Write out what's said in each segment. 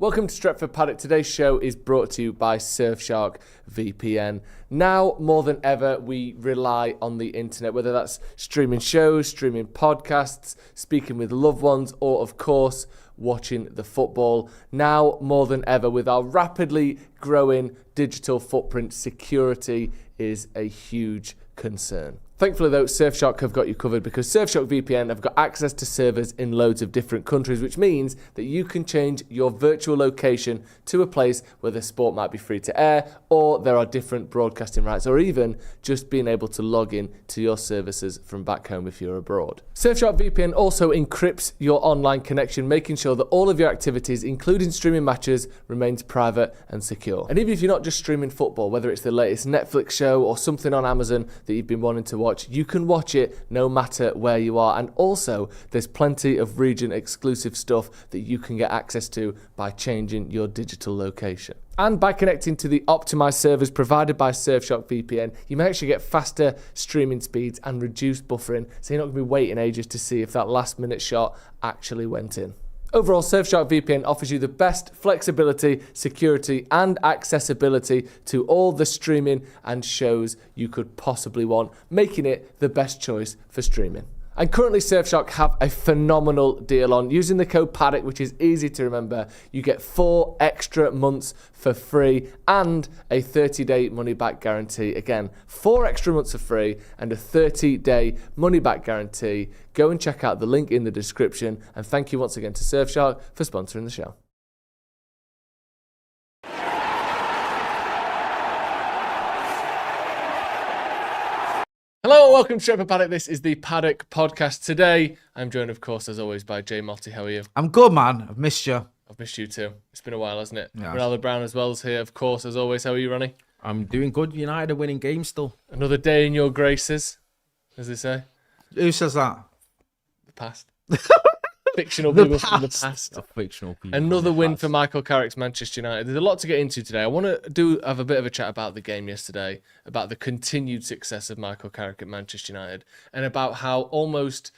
Welcome to Stretford Paddock. Today's show is brought to you by Shark VPN. Now more than ever, we rely on the internet, whether that's streaming shows, streaming podcasts, speaking with loved ones, or of course, watching the football. Now more than ever, with our rapidly growing digital footprint, security is a huge concern. Thankfully though, Surfshark have got you covered because Surfshark VPN have got access to servers in loads of different countries, which means that you can change your virtual location to a place where the sport might be free to air, or there are different broadcasting rights, or even just being able to log in to your services from back home if you're abroad. Surfshark VPN also encrypts your online connection, making sure that all of your activities, including streaming matches, remains private and secure. And even if you're not just streaming football, whether it's the latest Netflix show or something on Amazon that you've been wanting to watch, you can watch it no matter where you are. And also, there's plenty of region exclusive stuff that you can get access to by changing your digital location. And by connecting to the optimized servers provided by Surfshark VPN, you may actually get faster streaming speeds and reduced buffering, so you're not going to be waiting ages to see if that last minute shot actually went in. Overall, Surfshark VPN offers you the best flexibility, security, and accessibility to all the streaming and shows you could possibly want, making it the best choice for streaming. And currently Surfshark have a phenomenal deal on. Using the code Paddock, which is easy to remember, you get 4 extra months for free and a 30-day money-back guarantee. Again, 4 extra months for free and a 30-day money-back guarantee. Go and check out the link in the description. And thank you once again to Surfshark for sponsoring the show. Hello and welcome to Stretford Paddock. This is the Paddock Podcast. Today, I'm joined, of course, as always, by Jay Motti. How are you? I'm good, man. I've missed you. I've missed you too. It's been a while, hasn't it? Yeah. Ronaldo Brown as well is here, of course, as always. How are you, Ronnie? I'm doing good. United are winning games still. Another day in your graces, as they say. Who says that? The past. Fictional people from the past. Fictional people. Another win for Michael Carrick's Manchester United. There's a lot to get into today. I want to have a bit of a chat about the game yesterday, about the continued success of Michael Carrick at Manchester United, and about how almost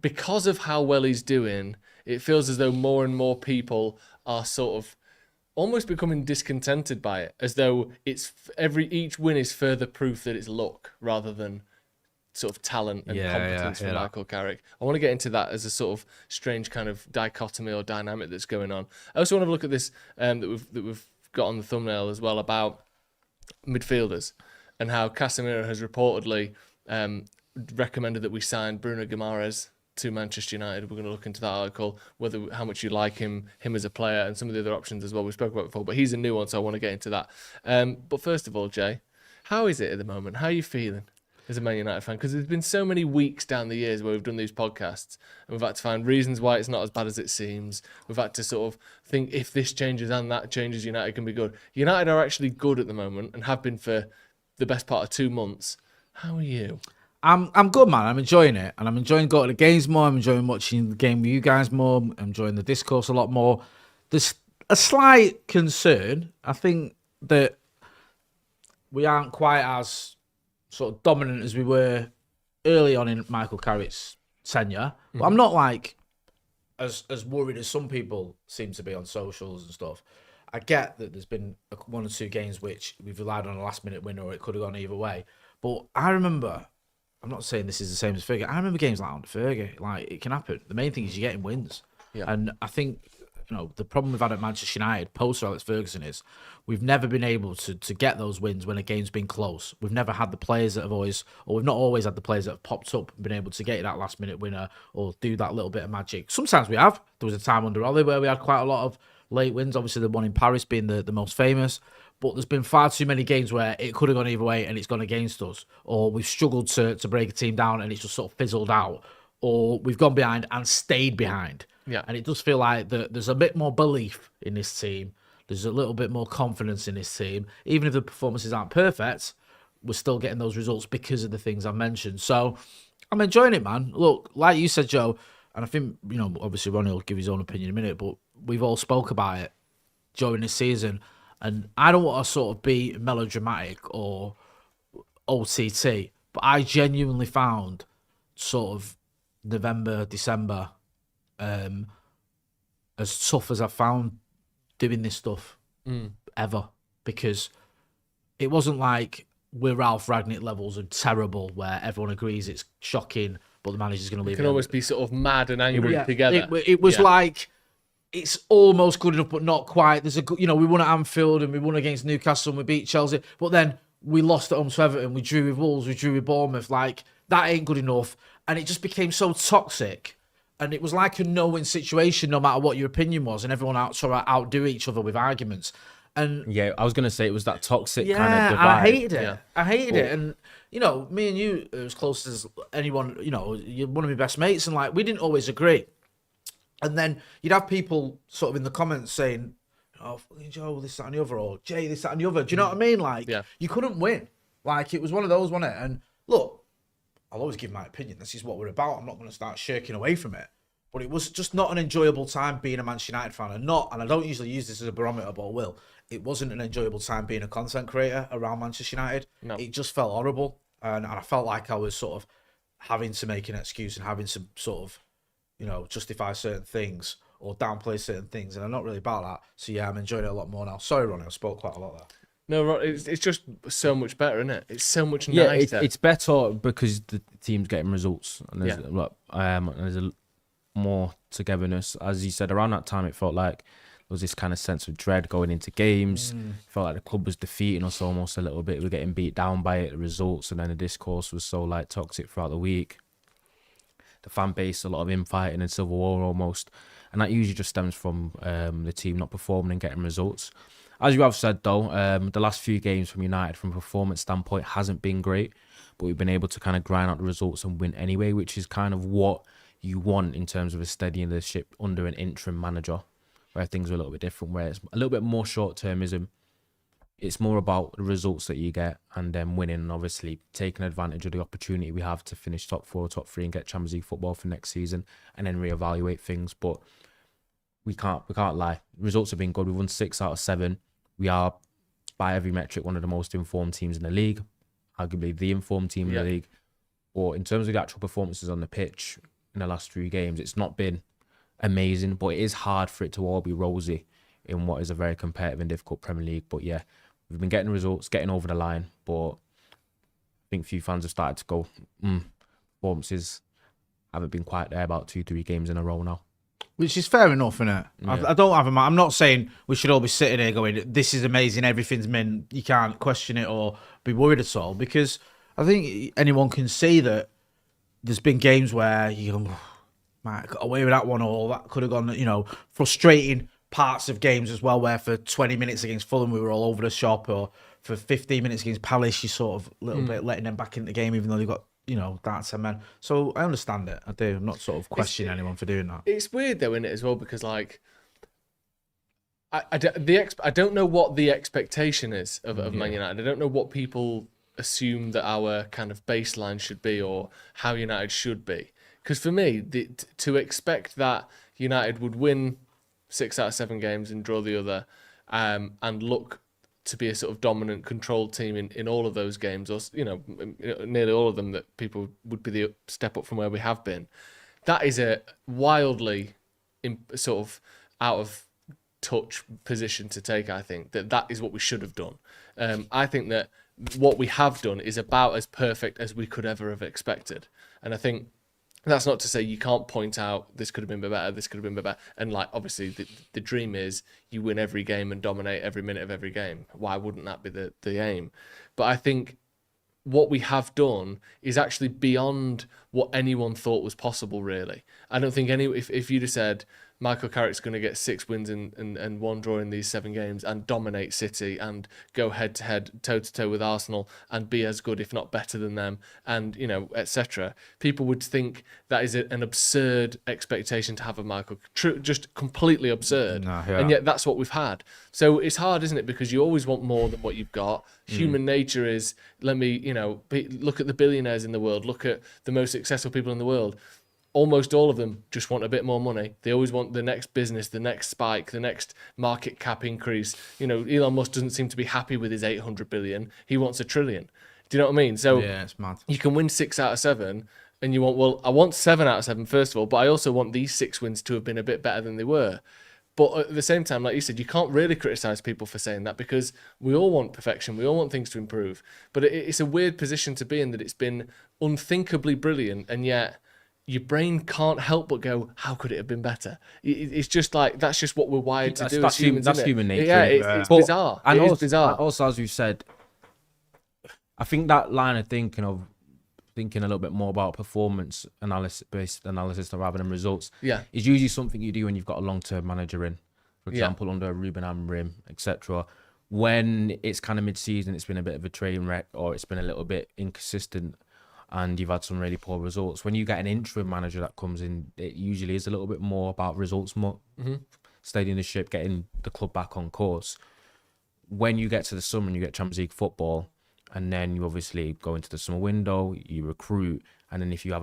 because of how well he's doing, it feels as though more and more people are sort of almost becoming discontented by it, as though each win is further proof that it's luck rather than sort of talent and competence from Michael Carrick. I want to get into that as a sort of strange kind of dichotomy or dynamic that's going on. I also want to look at this that we've got on the thumbnail as well about midfielders and how Casemiro has reportedly recommended that we sign Bruno Guimaraes to Manchester United. We're going to look into that article, how much you like him as a player, and some of the other options as well we spoke about before. But he's a new one, so I want to get into that. But first of all, Jay, how is it at the moment? How are you feeling as a Man United fan? Because there's been so many weeks down the years where we've done these podcasts and we've had to find reasons why it's not as bad as it seems. We've had to sort of think if this changes and that changes, United can be good. United are actually good at the moment and have been for the best part of 2 months. How are you? I'm good, man. I'm enjoying it. And I'm enjoying going to the games more. I'm enjoying watching the game with you guys more. I'm enjoying the discourse a lot more. There's a slight concern. I think that we aren't quite as sort of dominant as we were early on in Michael Carrick's tenure. But I'm not like as worried as some people seem to be on socials and stuff. I get that there's been 1 or 2 games which we've relied on a last minute winner or it could have gone either way. But I remember, I'm not saying this is the same as Fergie, I remember games like under Fergie. Like, it can happen. The main thing is you're getting wins. Yeah. And I think, the problem we've had at Manchester United post Alex Ferguson is we've never been able to get those wins when a game's been close. We've never had the players that have always, or we've not always had the players that have popped up and been able to get that last minute winner or do that little bit of magic. Sometimes we have. There was a time under Wally where we had quite a lot of late wins, obviously the one in Paris being the most famous. But there's been far too many games where it could have gone either way and it's gone against us. Or we've struggled to break a team down and it's just sort of fizzled out. Or we've gone behind and stayed behind. Yeah. And it does feel like there's a bit more belief in this team. There's a little bit more confidence in this team. Even if the performances aren't perfect, we're still getting those results because of the things I've mentioned. So I'm enjoying it, man. Look, like you said, Joe, and I think, obviously Ronnie will give his own opinion in a minute, but we've all spoke about it during this season. And I don't want to sort of be melodramatic or OTT, but I genuinely found sort of November, December, as tough as I found doing this stuff ever, because it wasn't like we're Ralph Ragnick levels of terrible where everyone agrees it's shocking, but the manager's going to leave. You can almost be sort of mad and angry together. It was like, it's almost good enough, but not quite. There's we won at Anfield and we won against Newcastle and we beat Chelsea, but then we lost at home to Everton, we drew with Wolves, we drew with Bournemouth. Like, that ain't good enough. And it just became so toxic. And it was like a no-win situation, no matter what your opinion was, and everyone sort of outdo each other with arguments. And yeah, I was going to say it was that toxic kind of yeah, divide. I hated it. Yeah. I hated it. And, me and you are as close as anyone, you're one of my best mates, and, like, we didn't always agree. And then you'd have people sort of in the comments saying, oh, fucking Joe, this, that, and the other, or Jay, this, that, and the other. Do you know what I mean? Like, you couldn't win. Like, it was one of those, wasn't it? And look, I'll always give my opinion. This is what we're about. I'm not going to start shirking away from it. But it was just not an enjoyable time being a Manchester United fan. And I don't usually use this as a barometer, but I will. It wasn't an enjoyable time being a content creator around Manchester United. No. It just felt horrible. And I felt like I was sort of having to make an excuse and having to sort of, justify certain things or downplay certain things. And I'm not really about that. So, yeah, I'm enjoying it a lot more now. Sorry, Ronnie, I spoke quite a lot there. No, it's just so much better, isn't it? It's so much nicer. It's better because the team's getting results. And there's, there's a more togetherness. As you said, around that time, it felt like there was this kind of sense of dread going into games. It felt like the club was defeating us almost a little bit. We were getting beat down by it, the results, and then the discourse was so like toxic throughout the week. The fan base, a lot of infighting and civil war almost. And that usually just stems from the team not performing and getting results. As you have said, though, the last few games from United, from a performance standpoint, hasn't been great. But we've been able to kind of grind out the results and win anyway, which is kind of what you want in terms of a steadying the ship under an interim manager, where things are a little bit different, where it's a little bit more short-termism. It's more about the results that you get and then winning, and obviously taking advantage of the opportunity we have to finish top 4, top 3 and get Champions League football for next season, and then reevaluate things. But we can't lie. Results have been good. We've won 6 out of 7. We are, by every metric, one of the most informed teams in the league, arguably the informed team in the league. But in terms of the actual performances on the pitch in the last 3 games, it's not been amazing, but it is hard for it to all be rosy in what is a very competitive and difficult Premier League. But yeah, we've been getting results, getting over the line, but I think a few fans have started to go, performances haven't been quite there about 2-3 games in a row now. Which is fair enough, isn't it? Yeah. I don't have a mind. I'm not saying we should all be sitting here going, this is amazing, everything's mint, you can't question it or be worried at all, because I think anyone can see that there's been games where you go, man, got away with that one, or that could have gone, frustrating parts of games as well, where for 20 minutes against Fulham we were all over the shop, or for 15 minutes against Palace you sort of a little bit letting them back into the game, even though they've got, that 10 men. So I understand it. I do. I'm not sort of questioning anyone for doing that. It's weird though, isn't it, as well, because like I don't know what the expectation is of Man United. I don't know what people assume that our kind of baseline should be, or how United should be. Because for me, to expect that United would win 6 out of 7 games and draw the other, and look to be a sort of dominant, controlled team in all of those games, or nearly all of them, that people would be the step up from where we have been. That is a wildly sort of out of touch position to take. I think that is what we should have done. I think that what we have done is about as perfect as we could ever have expected, and I think that's not to say you can't point out this could have been better, this could have been better. And like, obviously the dream is you win every game and dominate every minute of every game. Why wouldn't that be the aim? But I think what we have done is actually beyond what anyone thought was possible, really. I don't think if you'd have said Michael Carrick's going to get 6 wins and 1 draw in these 7 games and dominate City and go head-to-head, toe-to-toe with Arsenal and be as good, if not better than them, and, etc., people would think that is an absurd expectation to have of Michael. Just completely absurd. And yet that's what we've had. So it's hard, isn't it? Because you always want more than what you've got. Human nature is, look at the billionaires in the world, look at the most successful people in the world. Almost all of them just want a bit more money. They always want the next business, the next spike, the next market cap increase. Elon Musk doesn't seem to be happy with his 800 billion. He wants 1 trillion. Do you know what I mean? So yeah, it's mad. You can win 6 out of 7 and you want, I want 7 out of 7 first of all, but I also want these 6 wins to have been a bit better than they were. But at the same time, like you said, you can't really criticise people for saying that because we all want perfection. We all want things to improve. But it's a weird position to be in that it's been unthinkably brilliant, and yet your brain can't help but go, how could it have been better? It's just like, that's just what we're wired to do as humans. That's human nature. Yeah, it's bizarre. And it is bizarre. Also, as we've said, I think that line of thinking a little bit more about performance based analysis rather than results is usually something you do when you've got a long-term manager in, for example, under Ruben Amorim, etc. When it's kind of mid-season, it's been a bit of a train wreck, or it's been a little bit inconsistent, and you've had some really poor results. When you get an interim manager that comes in, it usually is a little bit more about results, steadying the ship, getting the club back on course. When you get to the summer and you get Champions League football, and then you obviously go into the summer window, you recruit, and then if you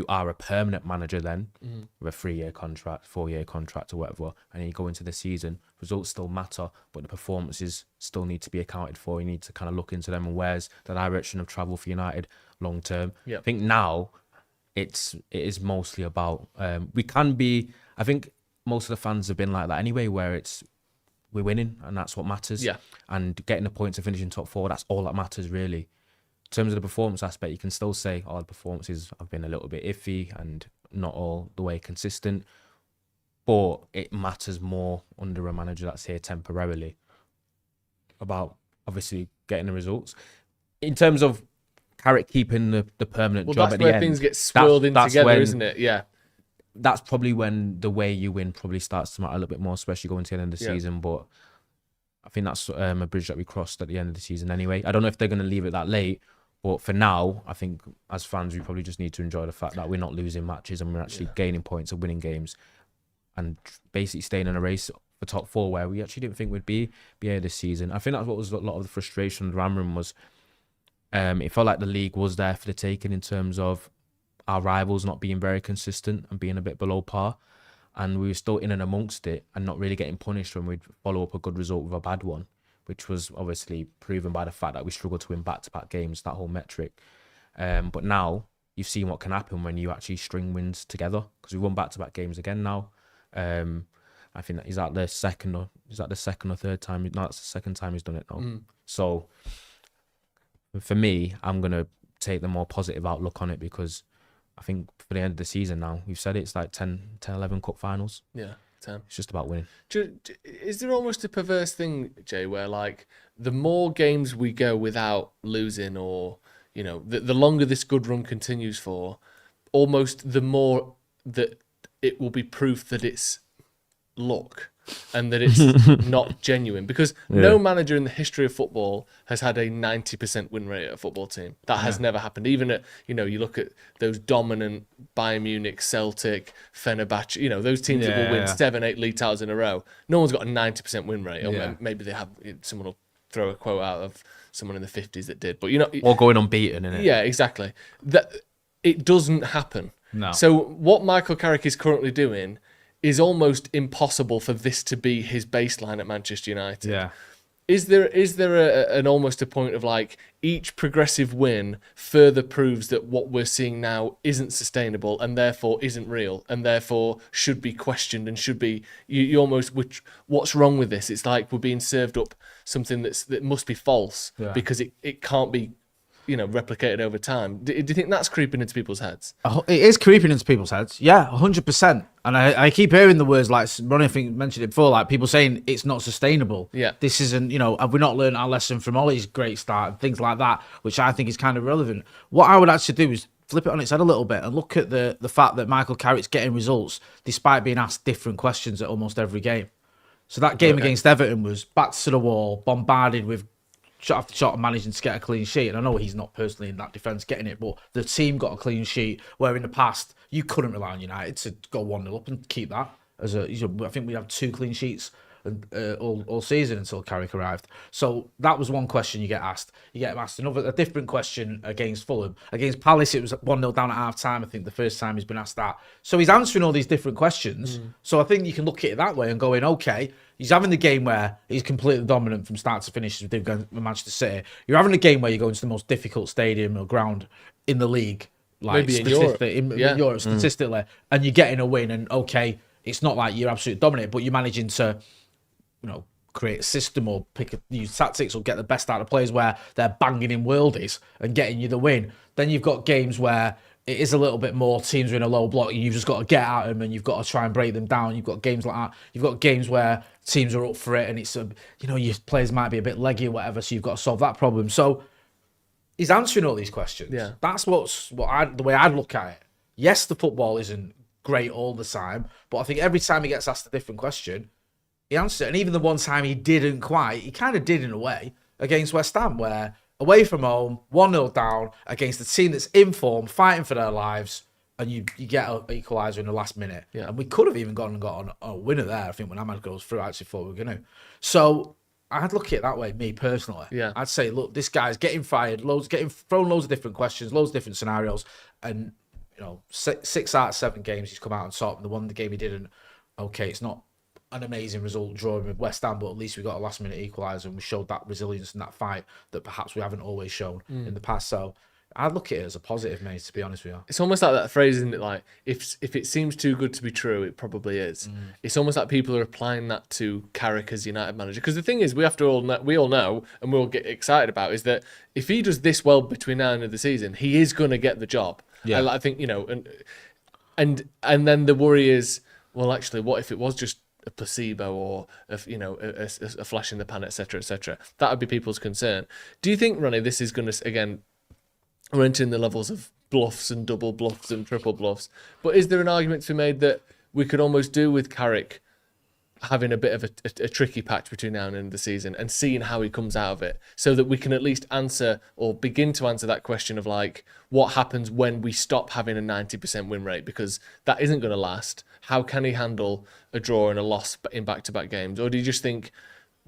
are a permanent manager then, with a 3-year contract, 4-year contract or whatever, and then you go into the season, results still matter, but the performances still need to be accounted for. You need to kind of look into them, and where's the direction of travel for United long term. I think now it is mostly about, I think most of the fans have been like that anyway, where we're winning and that's what matters. And getting the points and finishing top 4, that's all that matters really. In terms of the performance aspect, you can still say, the performances have been a little bit iffy and not all the way consistent, but it matters more under a manager that's here temporarily about obviously getting the results. In terms of Carrick keeping the permanent job at the end, that's where things get swirled in together, isn't it? Yeah. That's probably when the way you win probably starts to matter a little bit more, especially going to the end of the season. But I think that's a bridge that we crossed at the end of the season anyway. I don't know if they're going to leave it that late, but for now, I think as fans, we probably just need to enjoy the fact that we're not losing matches and we're actually gaining points and winning games and basically staying in a race for top 4 where we actually didn't think we'd be here this season. I think that's what was a lot of the frustration with Amram was it felt like the league was there for the taking in terms of our rivals not being very consistent and being a bit below par, and we were still in and amongst it and not really getting punished when we'd follow up a good result with a bad one, which was obviously proven by the fact that we struggled to win back-to-back games, that whole metric. But now you've seen what can happen when you actually string wins together, because we've won back-to-back games again now. I think that is that the second or third time? No, that's the second time he's done it now. So for me, I'm gonna take the more positive outlook on it, because I think for the end of the season now, we've said it's like 10, 11 cup finals. Yeah, 10. It's just about winning. Is there almost a perverse thing, Jay, where like the more games we go without losing, or the longer this good run continues for, almost the more that it will be proof that it's luck and that it's not genuine, because no manager in the history of football has had a 90% win rate at a football team. That has never happened. Even at, you look at those dominant Bayern Munich, Celtic, Fenerbahce, those teams that will win 7-8 league titles in a row. No one's got a 90% win rate. Or maybe they have, someone will throw a quote out of someone in the 50s that did, but or going unbeaten, innit? Yeah, exactly. That it doesn't happen. No. So what Michael Carrick is currently doing is almost impossible for this to be his baseline at Manchester United. Yeah. Is there an almost a point of like each progressive win further proves that what we're seeing now isn't sustainable and therefore isn't real and therefore should be questioned and should be you almost what's wrong with this? It's like we're being served up something that must be false because it can't be replicated over time. Do you think that's creeping into people's heads? It is creeping into people's heads. Yeah, 100%. And I keep hearing the words like Ronnie, I think mentioned it before, like people saying it's not sustainable. Yeah. This isn't, have we not learned our lesson from Ollie's great start and things like that, which I think is kind of relevant. What I would actually do is flip it on its head a little bit and look at the fact that Michael Carrick's getting results despite being asked different questions at almost every game. So that game against Everton was back to the wall, bombarded with shot after shot, and managing to get a clean sheet. And I know he's not personally in that defence getting it, but the team got a clean sheet where in the past you couldn't rely on United to go 1-0 up and keep that. I think we have 2 clean sheets all season until Carrick arrived. So that was one question you get asked. You get asked a different question against Fulham. Against Palace, it was 1-0 down at half time. I think the first time he's been asked that. So he's answering all these different questions. So I think you can look at it that way and going, okay, he's having the game where he's completely dominant from start to finish as we did with Manchester City. You're having a game where you go into the most difficult stadium or ground in the league, like maybe in Europe, Europe statistically, and you're getting a win. And okay, it's not like you're absolutely dominant, but you're managing to, create a system or use tactics or get the best out of players where they're banging in worldies and getting you the win. Then you've got games where it is a little bit more teams are in a low block and you've just got to get at them and you've got to try and break them down. You've got games like that. You've got games where teams are up for it and it's, your players might be a bit leggy or whatever, so you've got to solve that problem. So he's answering all these questions. Yeah. That's the way I'd look at it. Yes, the football isn't great all the time, but I think every time he gets asked a different question, he answers it. And even the one time he didn't quite, he kind of did in a way against West Ham, where away from home, 1-0 down against a team that's in form, fighting for their lives, and you get an equaliser in the last minute. Yeah. And we could have even gone and got a winner there, I think, when Ahmad goes through, I actually thought we were going to. So I'd look at it that way, me personally. Yeah. I'd say, look, this guy's getting fired, getting thrown loads of different questions, loads of different scenarios, and 6 out of 7 games he's come out on top. And the one game he didn't, okay, it's not an amazing result drawing with West Ham, but at least we got a last minute equaliser and we showed that resilience in that fight that perhaps we haven't always shown in the past. So I'd look at it as a positive, mate, to be honest with you. It's almost like that phrase, isn't it? Like, if it seems too good to be true, it probably is. It's almost like people are applying that to Carrick as United manager. Because the thing is, we all know, and we'll get excited about, is that if he does this well between now and the end of the season, he is going to get the job. Yeah. I think, and then the worry is, well, actually, what if it was just a placebo or a flash in the pan, etc., etc. That would be people's concern. Do you think, Ronnie, this is going to, again, we're entering the levels of bluffs and double bluffs and triple bluffs, but is there an argument to be made that we could almost do with Carrick having a bit of a tricky patch between now and the end of the season and seeing how he comes out of it, so that we can at least answer or begin to answer that question of, like, what happens when we stop having a 90% win rate, because that isn't going to last. How can he handle a draw and a loss in back-to-back games? Or do you just think,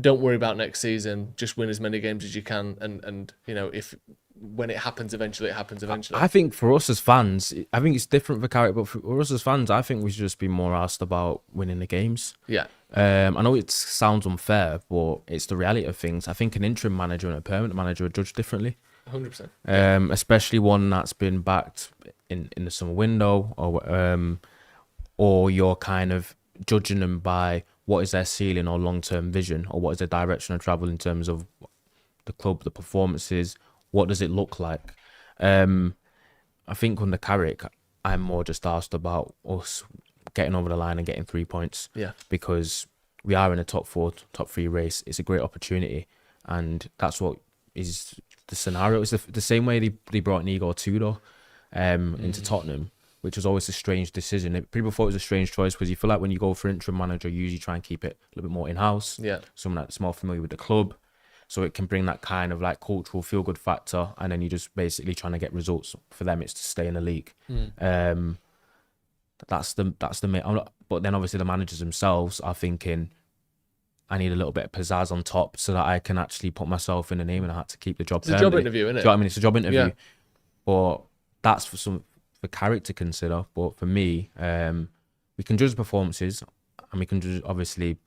don't worry about next season, just win as many games as you can, and if when it happens eventually, it happens eventually? I think for us as fans, I think it's different for Carrick, but for us as fans, I think we should just be more asked about winning the games. Yeah. I know it sounds unfair, but it's the reality of things. I think an interim manager and a permanent manager are judged differently. 100%. Especially one that's been backed in the summer window, or you're kind of judging them by what is their ceiling or long-term vision, or what is their direction of travel in terms of the club, the performances, what does it look like? I think under Carrick, I'm more just asked about us getting over the line and getting 3 points. Yeah. Because we are in a top 4, top 3 race. It's a great opportunity, and that's what is the scenario. It's the same way they brought in Igor Tudor into Tottenham, which was always a strange decision. People thought it was a strange choice because you feel like when you go for interim manager, you usually try and keep it a little bit more in-house. Yeah. Someone that's more familiar with the club, so it can bring that kind of like cultural feel-good factor, and then you're just basically trying to get results. For them, it's to stay in the league. That's the main. But then obviously the managers themselves are thinking, I need a little bit of pizzazz on top so that I can actually put myself in the name and I had to keep the job. It's a job interview, isn't it? Do you know what I mean? It's a job interview. Yeah. But that's for Carrick to consider. But for me, we can judge performances, and we can judge, obviously,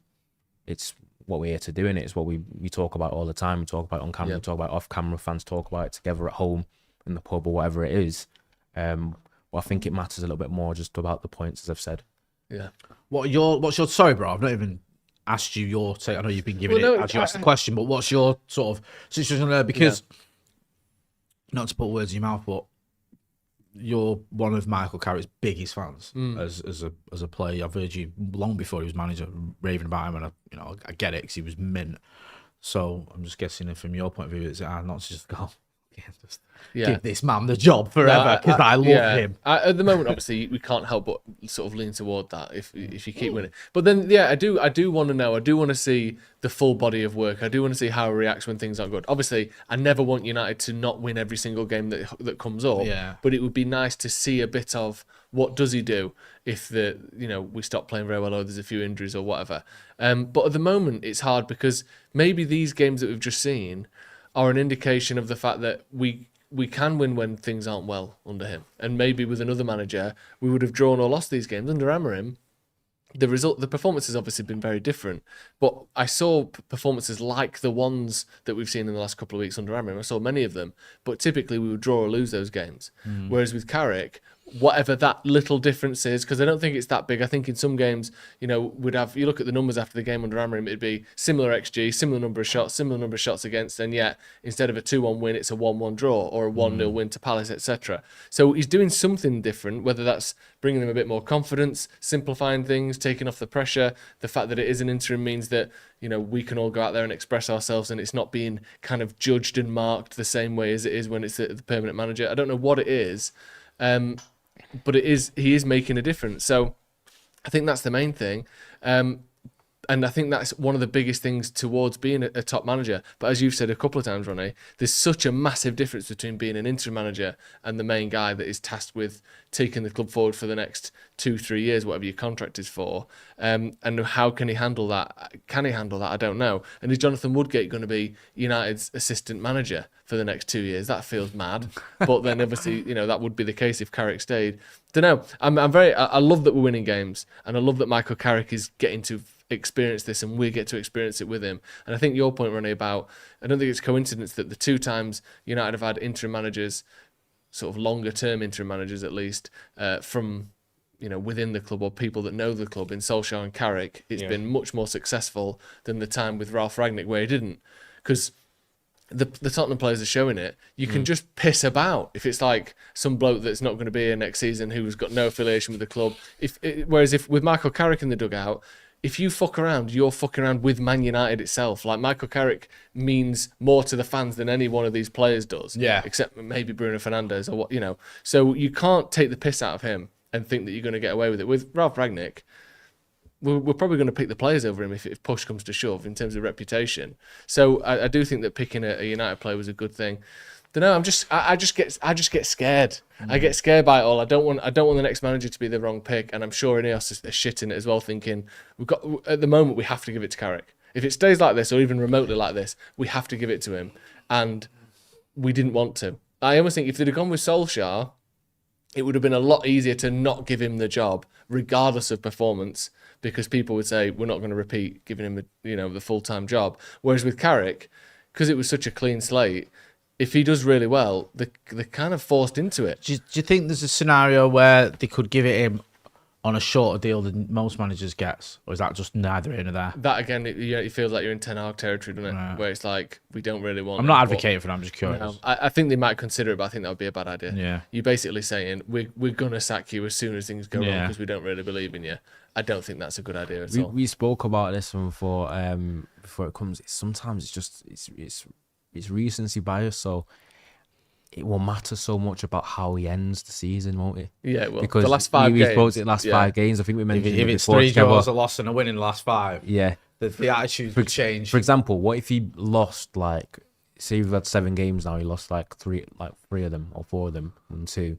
it's what we're here to do, and it's what we talk about all the time. We talk about it on camera, we talk about it off camera, fans talk about it together at home, in the pub, or whatever it is. Well, I think it matters a little bit more just about the points, as I've said. Yeah. What's your sorry, bro? I've not even asked you your take. I know you've been giving it as you asked the question, but what's your sort of situation there? Because not to put words in your mouth, but you're one of Michael Carrick's biggest fans as a player. I've heard you long before he was manager raving about him, and I get it because he was mint. So I'm just guessing, if from your point of view, it's not just go. Give this man the job forever because I love him. At the moment, obviously, we can't help but sort of lean toward that if you keep winning. But then, I do want to know. I do want to see the full body of work. I do want to see how he reacts when things aren't good. Obviously, I never want United to not win every single game that comes up. Yeah. But it would be nice to see a bit of what does he do if we stop playing very well, or there's a few injuries or whatever. But at the moment, it's hard because maybe these games that we've just seen are an indication of the fact that we can win when things aren't well under him. And maybe with another manager, we would have drawn or lost these games. Under Amorim, the performance has obviously been very different. But I saw performances like the ones that we've seen in the last couple of weeks under Amorim. I saw many of them. But typically we would draw or lose those games. Whereas with Carrick, whatever that little difference is, because I don't think it's that big. I think in some games, you look at the numbers after the game under Amorim, it'd be similar XG, similar number of shots against, and yet instead of a 2-1 win, it's a 1-1 draw or a 1-0 win to Palace, etc. So he's doing something different, whether that's bringing them a bit more confidence, simplifying things, taking off the pressure. The fact that it is an interim means that, we can all go out there and express ourselves, and it's not being kind of judged and marked the same way as it is when it's the permanent manager. I don't know what it is. But he is making a difference. So I think that's the main thing. And I think that's one of the biggest things towards being a top manager. But as you've said a couple of times, Ronnie, there's such a massive difference between being an interim manager and the main guy that is tasked with taking the club forward for the next 2-3 years, whatever your contract is for. And how can he handle that? Can he handle that? I don't know. And is Jonathan Woodgate going to be United's assistant manager for the next 2 years? That feels mad. But then obviously, that would be the case if Carrick stayed. Don't know. I love that we're winning games, and I love that Michael Carrick is getting to experience this and we get to experience it with him. And I think your point, Ronnie, about I don't think it's coincidence that the 2 times United have had interim managers, sort of longer term interim managers at least, from within the club or people that know the club, in Solskjaer and Carrick, it's been much more successful than the time with Ralph Rangnick where he didn't. Because the Tottenham players are showing it. You can just piss about if it's like some bloke that's not going to be here next season who's got no affiliation with the club. Whereas if with Michael Carrick in the dugout, if you fuck around, you're fucking around with Man United itself. Like, Michael Carrick means more to the fans than any one of these players does. Yeah. Except maybe Bruno Fernandes or what. So you can't take the piss out of him and think that you're going to get away with it. With Ralph Rangnick, we're probably going to pick the players over him if push comes to shove in terms of reputation. So I do think that picking a United player was a good thing. Don't know. I just get scared. I get scared by it all. I don't want the next manager to be the wrong pick, and I'm sure INEOS are shitting it as well, thinking at the moment we have to give it to Carrick. If it stays like this or even remotely like this, we have to give it to him, and we didn't want to. I almost think if they'd have gone with Solskjaer, it would have been a lot easier to not give him the job, regardless of performance, because people would say we're not going to repeat giving him the full-time job. Whereas with Carrick, because it was such a clean slate, if he does really well, they're kind of forced into it. Do you think there's a scenario where they could give it him on a shorter deal than most managers gets? Or is that just neither here nor there? That, again, it feels like you're in Ten Hag territory, doesn't it? Right. Where it's like, we don't really want I'm not advocating for it, I'm just curious. No, I think they might consider it, but I think that would be a bad idea. Yeah. You're basically saying, we're going to sack you as soon as things go wrong because we don't really believe in you. I don't think that's a good idea at all. We spoke about this one before it comes. Sometimes it's just it's recency bias, so it will matter so much about how he ends the season, won't it? Yeah, it will. Because the last 5 games. Spoke to the last 5 games. I think we mentioned if it's 3 draws, a loss, and a win in the last 5. Yeah, the attitude would change. For example, what if he lost say we've had 7 games now, he lost 3 of them or 4 of them and 2,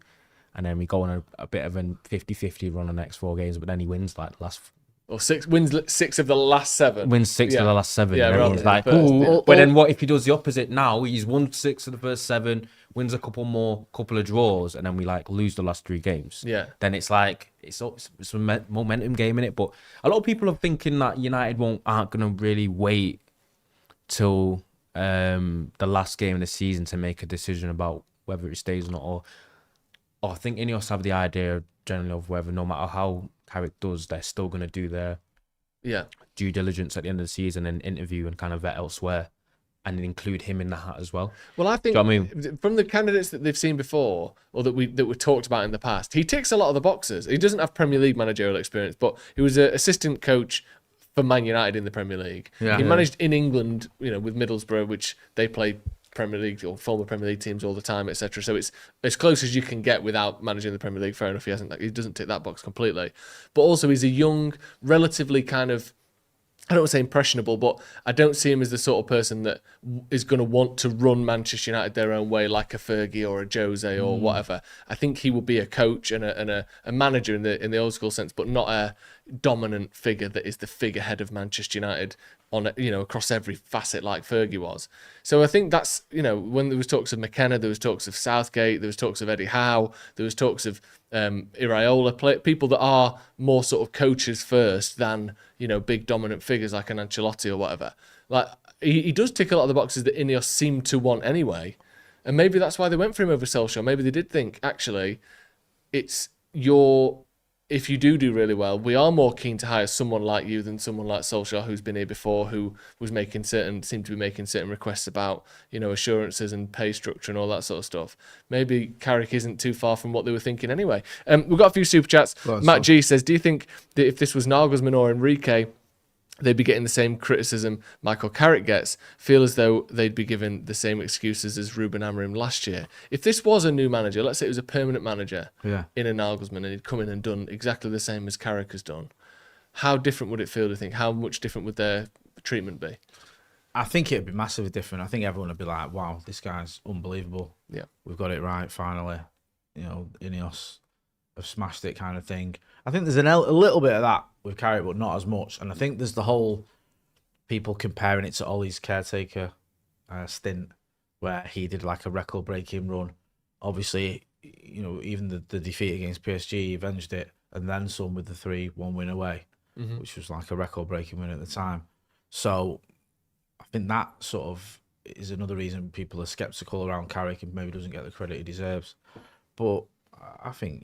and then we go on a bit of a 50-50 run on the next 4 games, but then he wins the last. Or wins 6 of the last 7. Wins 6 of the last 7. Yeah, and he's like, but then what if he does the opposite now? He's won 6 of the first 7, wins a couple of draws, and then we lose the last 3 games. Yeah. Then it's it's a momentum game in it. But a lot of people are thinking that United aren't going to really wait till the last game of the season to make a decision about whether it stays or not. Or I think INEOS have the idea generally of whether no matter how Carrick does, they're still going to do their due diligence at the end of the season and interview and kind of vet elsewhere and include him in the hat as well. Well, I think from the candidates that they've seen before or that were talked about in the past, he ticks a lot of the boxes. He doesn't have Premier League managerial experience, but he was an assistant coach for Man United in the Premier League. Yeah. He managed in England, with Middlesbrough, which they play Premier League or former Premier League teams all the time, etc. So it's as close as you can get without managing the Premier League. Fair enough, he doesn't tick that box completely. But also he's a young, relatively kind of, I don't want to say impressionable, but I don't see him as the sort of person that is going to want to run Manchester United their own way like a Fergie or a Jose or whatever. I think he will be a coach and a manager in the old school sense, but not a dominant figure that is the figurehead of Manchester United on across every facet like Fergie was. So I think that's when there was talks of McKenna, there was talks of Southgate, there was talks of Eddie Howe, there was talks of Iraola, people that are more sort of coaches first than big dominant figures like an Ancelotti or whatever. Like he does tick a lot of the boxes that INEOS seem to want anyway, and maybe that's why they went for him over Solskjaer. Maybe they did think actually if you do really well, we are more keen to hire someone like you than someone like Solskjaer, who's been here before, who seemed to be making certain requests about, assurances and pay structure and all that sort of stuff. Maybe Carrick isn't too far from what they were thinking anyway. We've got a few super chats. Matt G says, do you think that if this was Nagelsmann or Enrique, they'd be getting the same criticism Michael Carrick gets? Feel as though they'd be given the same excuses as Ruben Amorim last year. If this was a new manager, let's say it was a permanent manager in a Nagelsmann, and he'd come in and done exactly the same as Carrick has done, how different would it feel, do you think? How much different would their treatment be? I think it'd be massively different. I think everyone would be like, wow, this guy's unbelievable. Yeah. We've got it right, finally. INEOS have smashed it kind of thing. I think there's a little bit of that with Carrick, but not as much. And I think there's the whole people comparing it to Ollie's caretaker stint, where he did like a record-breaking run. Obviously, even the defeat against PSG, he avenged it, and then some with the 3-1 win away, which was like a record-breaking win at the time. So I think that sort of is another reason people are sceptical around Carrick and maybe doesn't get the credit he deserves. But I think,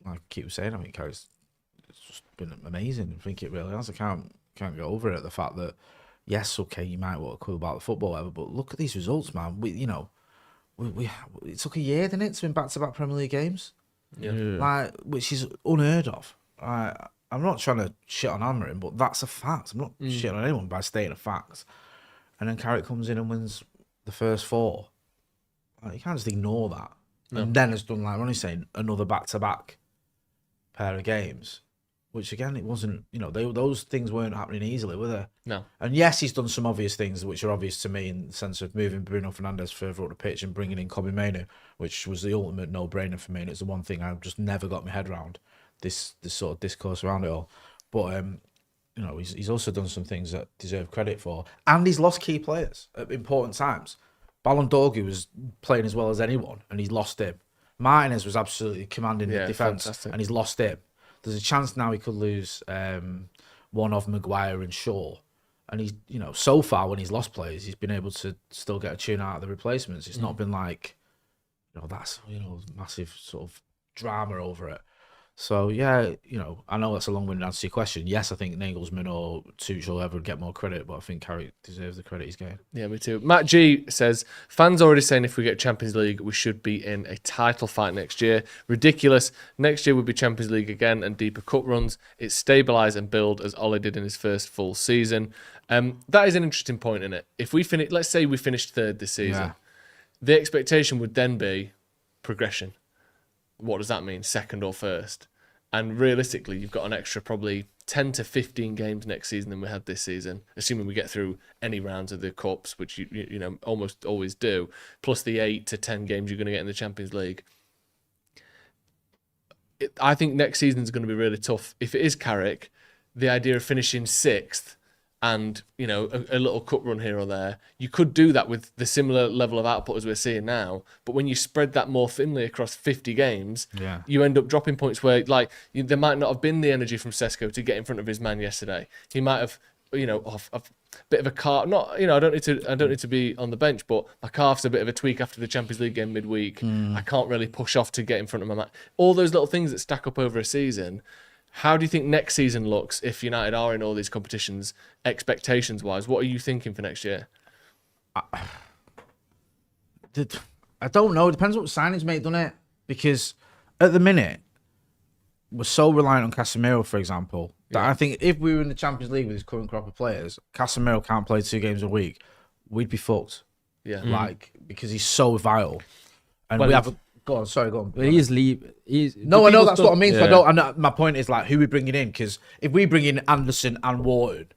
like I keep saying, I think Carrick's just been amazing. I think it really has. I can't get over it. The fact that, yes, okay, you might want to quibble about the football, whatever, but look at these results, man. We it took a year, didn't it, to win back-to-back Premier League games? Yeah. Which is unheard of. I'm not trying to shit on Amorim, but that's a fact. I'm not shitting on anyone by stating a fact. And then Carrick comes in and wins the first 4. You can't just ignore that. No. And then has done, like Ronnie's saying, another back-to-back pair of games, which again, it wasn't, those things weren't happening easily, were they? No. And yes, he's done some obvious things which are obvious to me in the sense of moving Bruno Fernandes further up the pitch and bringing in Kobe Mainoo, which was the ultimate no-brainer for me. And it's the one thing I've just never got my head around, this sort of discourse around it all. But, he's also done some things that deserve credit for. And he's lost key players at important times. Ballon d'Or was playing as well as anyone, and he's lost him. Martinez was absolutely commanding the defence, and he's lost him. There's a chance now he could lose one of Maguire and Shaw. And he's, so far when he's lost players, he's been able to still get a tune out of the replacements. It's not been like, that's, massive sort of drama over it. So, yeah, I know that's a long-winded answer to your question. Yes, I think Nagelsmann or Tuchel ever get more credit, but I think Carrick deserves the credit he's getting. Yeah, me too. Matt G says, fans already saying if we get Champions League, we should be in a title fight next year. Ridiculous. Next year would be Champions League again and deeper cup runs. It's stabilise and build as Ollie did in his first full season. That is an interesting point, isn't it? If we finish, let's say we finished third this season, the expectation would then be progression. What does that mean? Second or first? And realistically, you've got an extra probably 10 to 15 games next season than we had this season, assuming we get through any rounds of the Cups, which you almost always do, plus the 8 to 10 games you're going to get in the Champions League. I think next season is going to be really tough. If it is Carrick, the idea of finishing 6th and a little cup run here or there, you could do that with the similar level of output as we're seeing now. But when you spread that more thinly across 50 games, you end up dropping points where there might not have been the energy from Sesko to get in front of his man yesterday. He might have, a bit of a calf. Not, I don't need to be on the bench, but my calf's a bit of a tweak after the Champions League game midweek. I can't really push off to get in front of my man. All those little things that stack up over a season. How do you think next season looks if United are in all these competitions, expectations-wise? What are you thinking for next year? I don't know. It depends what signings made, doesn't it? Because at the minute, we're so reliant on Casemiro, for example, that I think if we were in the Champions League with his current crop of players, Casemiro can't play 2 games a week, we'd be fucked. Yeah. Because he's so vital. And we have... Go on. But he's No, I know that's what I mean. Yeah. So my point is who we bringing in? Because if we bring in Anderson and Wharton,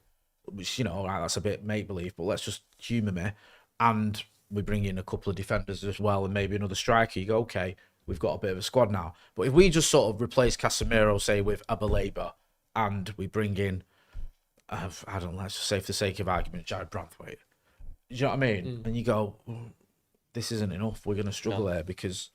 which that's a bit make believe, but let's just humour me, and we bring in a couple of defenders as well, and maybe another striker, you go, okay, we've got a bit of a squad now. But if we just sort of replace Casemiro, say with Abaleba, and we bring in, let's just say for the sake of argument, Jared Branthwaite. Do you know what I mean? And you go, this isn't enough. We're going to struggle there because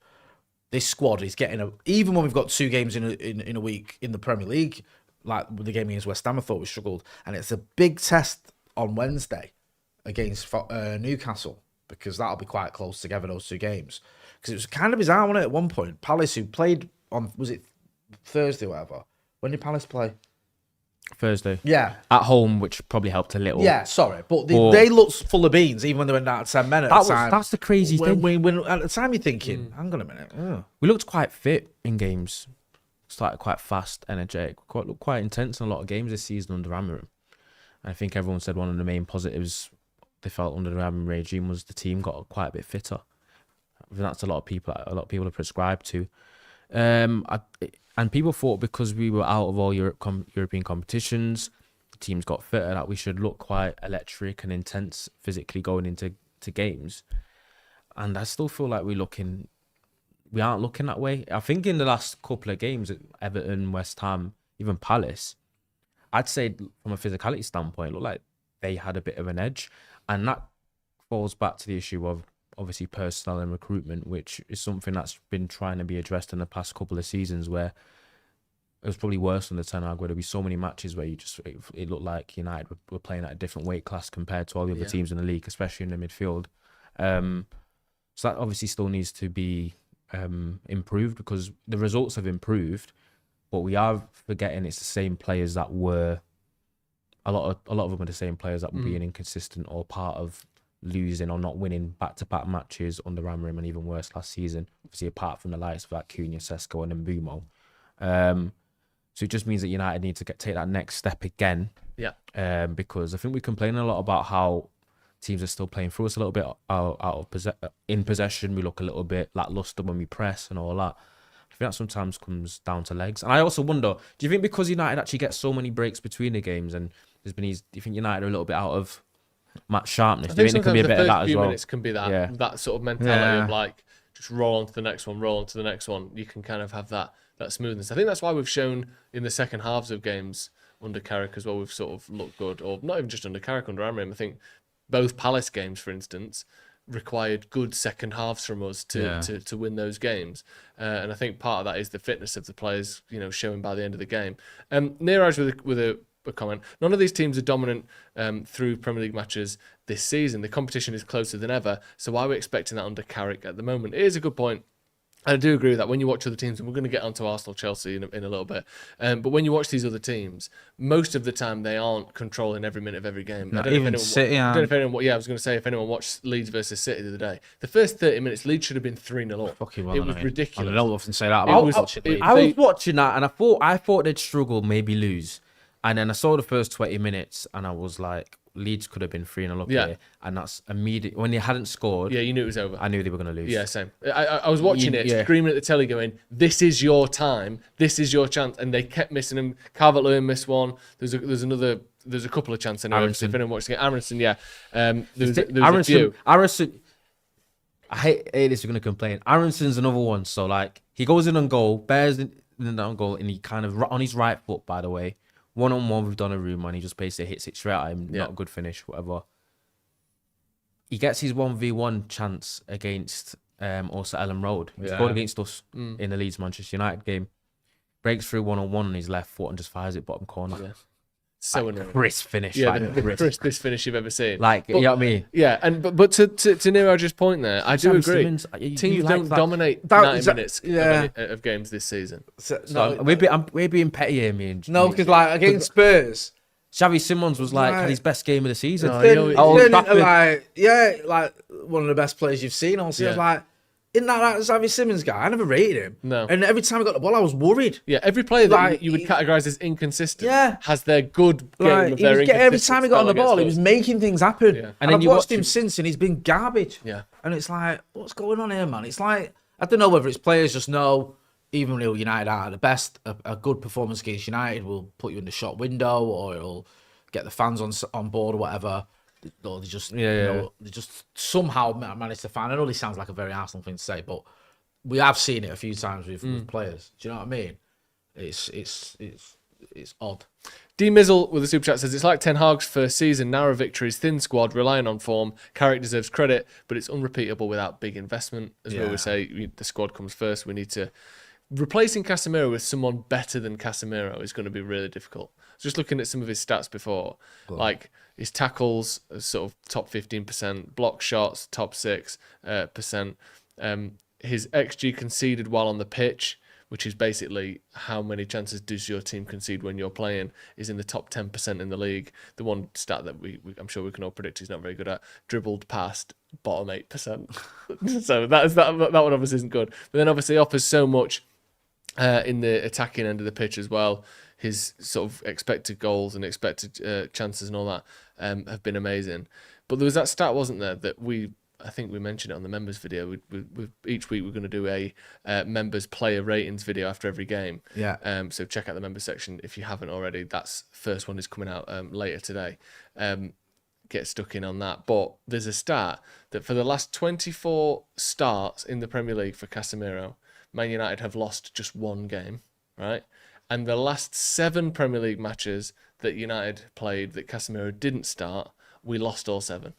this squad is getting even when we've got 2 games in a week in the Premier League, like the game against West Ham, I thought we struggled, and it's a big test on Wednesday against Newcastle because that'll be quite close together, those 2 games. Because it was kind of bizarre, wasn't it, at one point? Palace, who played was it Thursday or whatever? When did Palace play? Thursday. Yeah. At home, which probably helped a little. Yeah, sorry. But they looked full of beans, even when they went down to 10 men at the time. That's the crazy thing. When at the time you're thinking, hang on a minute. We looked quite fit in games. Started quite fast, energetic. Looked quite intense in a lot of games this season under Amorim. I think everyone said one of the main positives they felt under the Amorim regime was the team got quite a bit fitter. I think that's a lot of people are prescribed to. And people thought because we were out of all European competitions, the teams got fitter, that we should look quite electric and intense physically going into games. And I still feel like we aren't looking that way. I think in the last couple of games, at Everton, West Ham, even Palace, I'd say from a physicality standpoint, it looked like they had a bit of an edge. And that falls back to the issue of obviously personnel and recruitment, which is something that's been trying to be addressed in the past couple of seasons, where it was probably worse under Ten Hag, where there'd be so many matches where it looked like United were playing at a different weight class compared to all the other teams in the league, especially in the midfield. So that obviously still needs to be improved, because the results have improved, but we are forgetting it's the same players that were a lot of them are the same players that were being inconsistent or part of losing or not winning back-to-back matches under Amorim, and even worse last season, obviously apart from the likes of like Cunha, Sesko and Mbumo. So it just means that United need to take that next step again. Yeah. Because I think we complain a lot about how teams are still playing through us a little bit in possession. We look a little bit lackluster when we press and all that. I think that sometimes comes down to legs. And I also wonder, do you think because United actually get so many breaks between the games and there's been these, do you think United are a little bit out of match sharpness? Do you think it can be a bit of that as well? Minutes can be that sort of mentality of like just roll on to the next one. You can kind of have that smoothness. I think that's why we've shown in the second halves of games under Carrick as well, we've sort of looked good, or not even just under Carrick, under Amorim. I think both Palace games, for instance, required good second halves from us to win those games. And I think part of that is the fitness of the players, showing by the end of the game. Neeraj with a comment. None of these teams are dominant through Premier League matches this season. The competition is closer than ever. So why are we expecting that under Carrick at the moment? It is a good point. I do agree with that. When you watch other teams, and we're going to get onto Arsenal, Chelsea in a little bit, but when you watch these other teams, most of the time they aren't controlling every minute of every game. Not even City. I was going to say, if anyone watched Leeds versus City the other day, the first 30 minutes, Leeds should have been 3-0 up. It was ridiculous. I don't often say that about watching. I was watching that, and I thought they'd struggle, maybe lose. And then I saw the first 20 minutes, and I was like, Leeds could have been 3-0 up here. And that's immediate. When they hadn't scored, you knew it was over. I knew they were going to lose. Yeah, same. I was watching screaming at the telly going, this is your time. This is your chance. And they kept missing them. Calvert-Lewin missed one. There's a couple of chances anyway. If anyone watched the game. Aronson, there's a few. Aronson, I hate this, you're going to complain. Aronson's another one. So, like, he goes in on goal, bears in on goal, and he kind of, on his right foot, by the way, one-on-one with Donnarumma, and he just basically hits it straight at him. Not a good finish, whatever. He gets his 1v1 chance against also Ellen Road. He scored against us in the Leeds-Manchester United game. Breaks through one-on-one on his left foot and just fires it bottom corner. Yeah. So annoying. Crisp finish. Yeah, the crispest finish you've ever seen. You know what I mean? Yeah, but to Neeraj's point there, I do agree. Simmons, teams don't dominate 90 minutes of games this season. We're being petty here, me and no, because like against Spurs, Xavi Simons was had his best game of the season. Like one of the best players you've seen all season. Like, isn't that Xavi Simons guy? I never rated him. No. And every time I got the ball, I was worried. Yeah, every player that you would categorise as inconsistent has their good game of their inconsistent. Every time he got on the ball, he was making things happen. Yeah. And I've watched him since, and he's been garbage. Yeah. And it's like, what's going on here, man? It's like, I don't know whether it's players just know, even when United are the best, a good performance against United will put you in the shot window, or it'll get the fans on board or whatever. Or they just, they just somehow manage to find. I know this sounds like a very Arsenal thing to say, but we have seen it a few times with players. Do you know what I mean? It's odd. D Mizzle with the super chat says, it's like Ten Hag's first season, narrow victories, thin squad, relying on form. Carrick deserves credit, but it's unrepeatable without big investment. As we always say, the squad comes first. We need to... Replacing Casemiro with someone better than Casemiro is going to be really difficult. Just looking at some of his stats before, like his tackles are sort of top 15%, block shots top 6%. His XG conceded while on the pitch which is basically how many chances does your team concede when you're playing, is in the top 10% in the league. The one stat that I'm sure we can all predict he's not very good at, dribbled past bottom 8%. So that one obviously isn't good. But then obviously offers so much in the attacking end of the pitch as well. His sort of expected goals and expected chances and all that have been amazing. But there was that stat, wasn't there, that I think we mentioned it on the members video. We each week we're going to do a members player ratings video after every game. Yeah. So check out the members section if you haven't already. That's first one is coming out later today. Get stuck in on that. But there's a stat that for the last 24 starts in the Premier League for Casemiro, Man United have lost just one game, right? And the last 7 Premier League matches that United played that Casemiro didn't start, we lost all 7.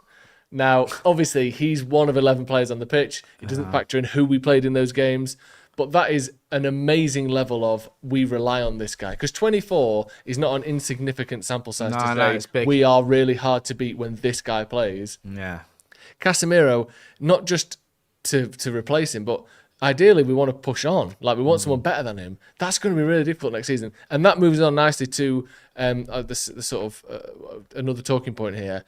Now, obviously, he's one of 11 players on the pitch. It doesn't factor in who we played in those games. But that is an amazing level of we rely on this guy. Because 24 is not an insignificant sample size to say it's big. We are really hard to beat when this guy plays. Yeah. Casemiro, not just to replace him, but ideally we want to push on. Like, we want someone better than him. That's going to be really difficult next season. And that moves on nicely to the sort of another talking point here.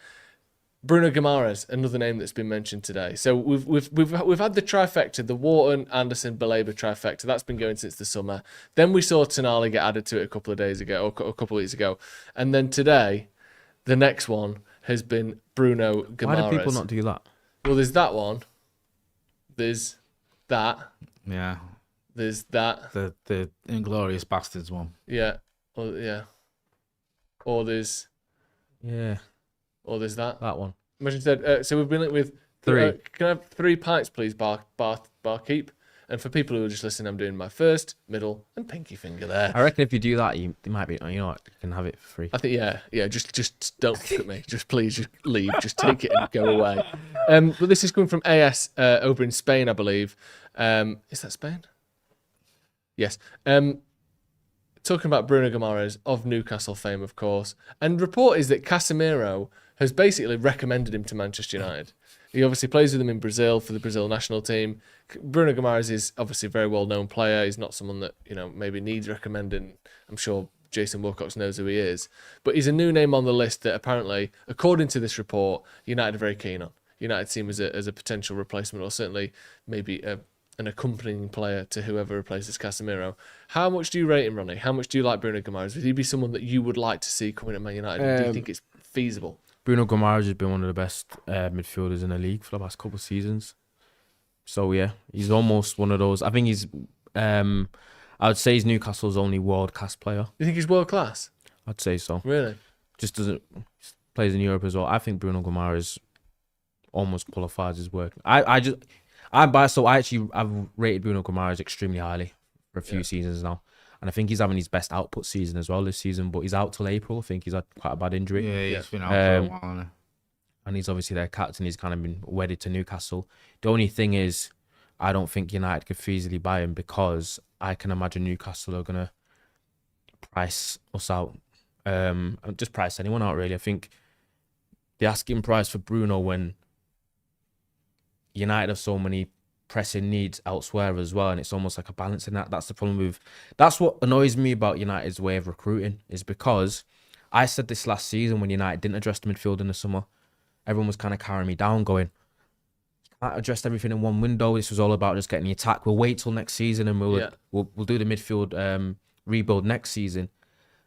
Bruno Guimaraes, another name that's been mentioned today. So we've had the trifecta, the Wharton, Anderson, Baleba trifecta. That's been going since the summer. Then we saw Tonali get added to it a couple of days ago, or a couple of weeks ago. And then today, the next one has been Bruno Guimaraes. Why do people not do that? Well, there's that one. There's that. Yeah. There's that. The Inglorious Bastards one. Yeah. Or there's that. That one. Imagine said, so we've been with 3. Can I have 3 pints, please, barkeep? And for people who are just listening, I'm doing my first, middle, and pinky finger there. I reckon if you do that, you might be. You know what? You can have it for free. I think yeah. Just don't look at me. Just please, just leave. Just take it and go away. But this is coming from AS over in Spain, I believe. Is that Spain? Yes. Talking about Bruno Guimaraes of Newcastle fame, of course. And report is that Casemiro has basically recommended him to Manchester United. He obviously plays with them in Brazil for the Brazil national team. Bruno Guimaraes is obviously a very well-known player. He's not someone that, maybe needs recommending. I'm sure Jason Wilcox knows who he is. But he's a new name on the list that apparently, according to this report, United are very keen on. United see him as a potential replacement, or certainly maybe an accompanying player to whoever replaces Casemiro. How much do you rate him, Ronnie? How much do you like Bruno Guimaraes? Would he be someone that you would like to see coming at Man United? Do you think it's feasible? Bruno Guimaraes has been one of the best midfielders in the league for the last couple of seasons. So yeah, he's almost one of those. I think he's. I would say he's Newcastle's only world-class player. You think he's world-class? I'd say so. Really? Just doesn't plays in Europe as well. I think Bruno Guimaraes almost qualifies his work. I've rated Bruno Guimaraes extremely highly for a few seasons now. And I think he's having his best output season as well this season, but he's out till April. I think he's had quite a bad injury. Yeah, he's been out for a while, hasn't he? And he's obviously their captain. He's kind of been wedded to Newcastle. The only thing is, I don't think United could feasibly buy him, because I can imagine Newcastle are going to price us out. Just price anyone out, really. I think the asking price for Bruno, when United have so many pressing needs elsewhere as well, and it's almost like a balance in that. That's the problem with. That's what annoys me about United's way of recruiting, is because I said this last season when United didn't address the midfield in the summer. Everyone was kind of carrying me down, going, "You can't address everything in one window. This was all about just getting the attack. We'll wait till next season and we'll do the midfield rebuild next season."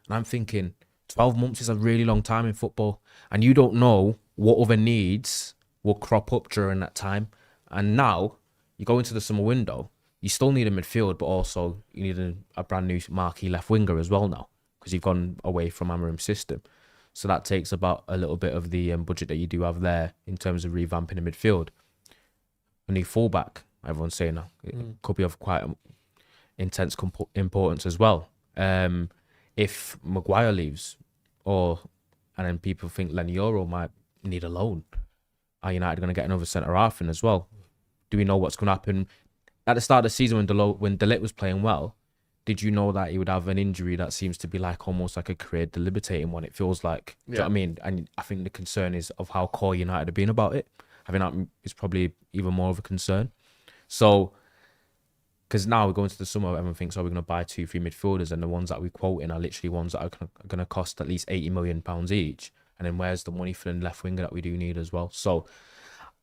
And I'm thinking, 12 months is a really long time in football, and you don't know what other needs will crop up during that time. And now you go into the summer window, you still need a midfield, but also you need a brand new marquee left winger as well now, because you've gone away from Amorim's system. So that takes about a little bit of the budget that you do have there in terms of revamping the midfield. A new fullback, everyone's saying now, it could be of quite intense importance as well. If Maguire leaves, and then people think Lenioro might need a loan, are United going to get another centre half in as well? Do we know what's going to happen? At the start of the season, when De Ligt was playing well, did you know that he would have an injury that seems to be like almost like a career debilitating one? It feels like. Do you know what I mean? And I think the concern is of how core United have been about it. I think that is probably even more of a concern. So because now we're going to the summer, everyone thinks, oh, we're going to buy 2-3 midfielders, and the ones that we quoting are literally ones that are going to cost at least £80 million each. And then where's the money for the left winger that we do need as well? So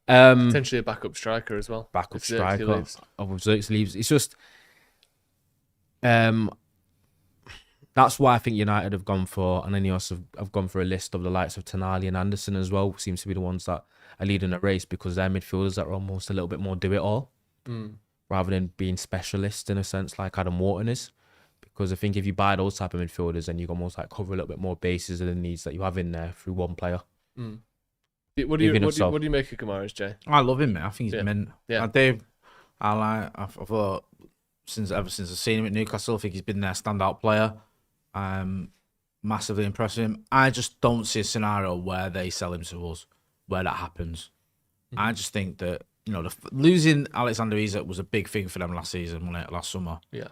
potentially a backup striker as well. Backup striker. If Xerxes leaves, it's just that's why I think United have gone for, and INEOS have gone for a list of the likes of Tonali and Anderson as well. Seems to be the ones that are leading the race, because they're midfielders that are almost a little bit more do-it-all, rather than being specialists in a sense like Adam Wharton is. Because I think if you buy those type of midfielders, then you can almost like cover a little bit more bases of the needs that you have in there through one player. What do you make of Kamara's, Jay? I love him, mate. I think he's mint. Yeah. I do. I thought ever since I've seen him at Newcastle, I think he's been their standout player. Massively impressed with him. I just don't see a scenario where they sell him to us, where that happens. I just think that, losing Alexander Isak was a big thing for them last season, wasn't it? Last summer. Yeah.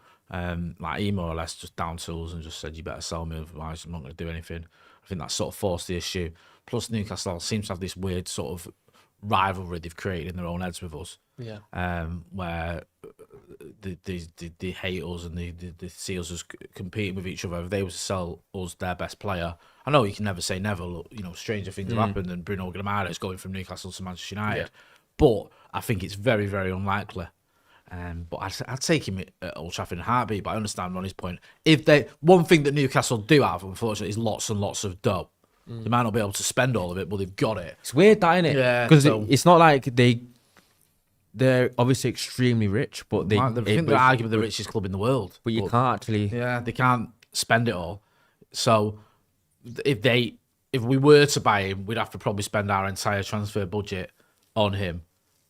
Like he more or less just down tools and just said, you better sell me, otherwise I'm not going to do anything. I think that sort of forced the issue. Plus Newcastle seems to have this weird sort of rivalry they've created in their own heads with us. Yeah. Where they hate us and they see us as competing with each other. If they were to sell us their best player, I know you can never say never. Look, stranger things have happened than Bruno Guimaraes going from Newcastle to Manchester United. Yeah. But I think it's very, very unlikely. But I'd take him at Old Trafford in a heartbeat. But I understand Ronnie's point. One thing that Newcastle do have, unfortunately, is lots and lots of dough. They might not be able to spend all of it, but they've got it. It's weird, that, isn't it? Yeah. Because it's not like they're obviously extremwe rich, but they're arguably the richest club in the world. But you can't actually. Yeah, they can't spend it all. So if we were to buy him, we'd have to probably spend our entire transfer budget on him.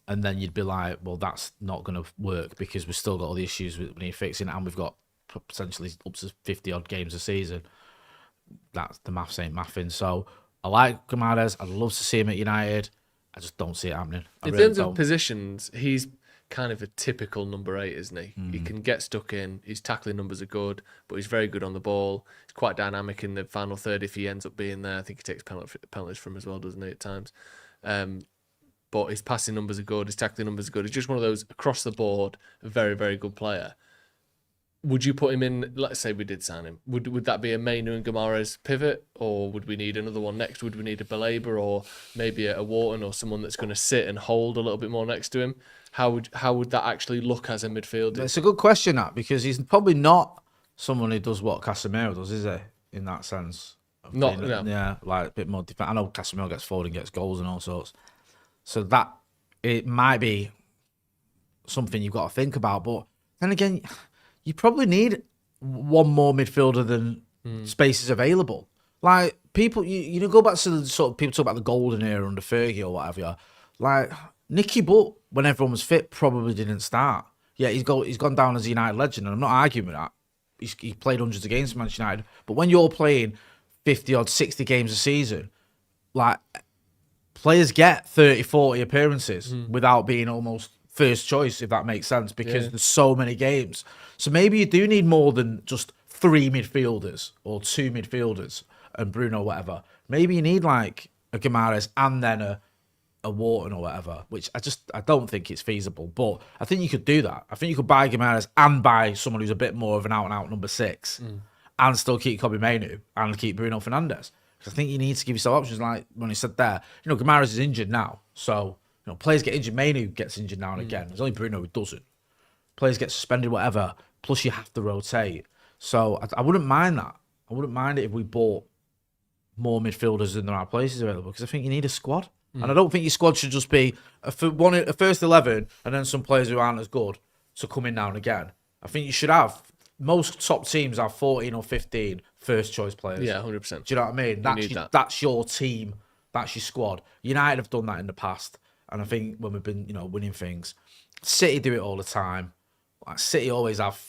And then you'd be like, well, that's not going to work because we've still got all the issues we need fixing, and we've got potentially up to 50-odd games a season. That's the maths ain't mathing. So I like Guimaraes. I'd love to see him at United. I just don't see it happening. In terms of positions, he's kind of a typical number 8, isn't he? He can get stuck in. His tackling numbers are good, but he's very good on the ball. He's quite dynamic in the final third if he ends up being there. I think he takes penalties from as well, doesn't he, at times? But his passing numbers are good, his tackling numbers are good. He's just one of those, across the board, a very, very good player. Would you put him in, let's say we did sign him, would that be a Mainu and Guimaraes pivot, or would we need another one next? Would we need a Baleba or maybe a Wharton or someone that's going to sit and hold a little bit more next to him? How would that actually look as a midfielder? It's a good question, that, because he's probably not someone who does what Casemiro does, is he? In that sense. Yeah, like a bit more defense. I know Casemiro gets forward and gets goals and all sorts. So that, it might be something you've got to think about. But then again, you probably need one more midfielder than spaces available. Like, people, you go back to the sort of, people talk about the golden era under Fergie or whatever. Like, Nicky Butt, when everyone was fit, probably didn't start. Yeah, he's gone down as a United legend, and I'm not arguing with that. He played hundreds of games for Manchester United. But when you're playing 50-odd, 60 games a season, like, players get 30, 40 appearances without being almost first choice, if that makes sense, because there's so many games. So maybe you do need more than just 3 midfielders or 2 midfielders and Bruno, whatever. Maybe you need like a Guimaraes and then a Wharton or whatever, which I don't think it's feasible. But I think you could do that. I think you could buy Guimaraes and buy someone who's a bit more of an out-and-out number 6 and still keep Kobe Mainu and keep Bruno Fernandes. I think you need to give yourself options, like when he said there. Guimaraes is injured now, so players get injured. Mainu gets injured now and again. There's only Bruno who doesn't. Players get suspended, whatever. Plus, you have to rotate. So I wouldn't mind that. I wouldn't mind it if we bought more midfielders than there are places available, because I think you need a squad, and I don't think your squad should just be a first 11 and then some players who aren't as good to come in now and again. I think you should have. Most top teams have 14 or 15 first choice players. Yeah, 100%. Do you know what I mean? That's your team. That's your squad. United have done that in the past. And I think when we've been, winning things, City do it all the time. Like, City always have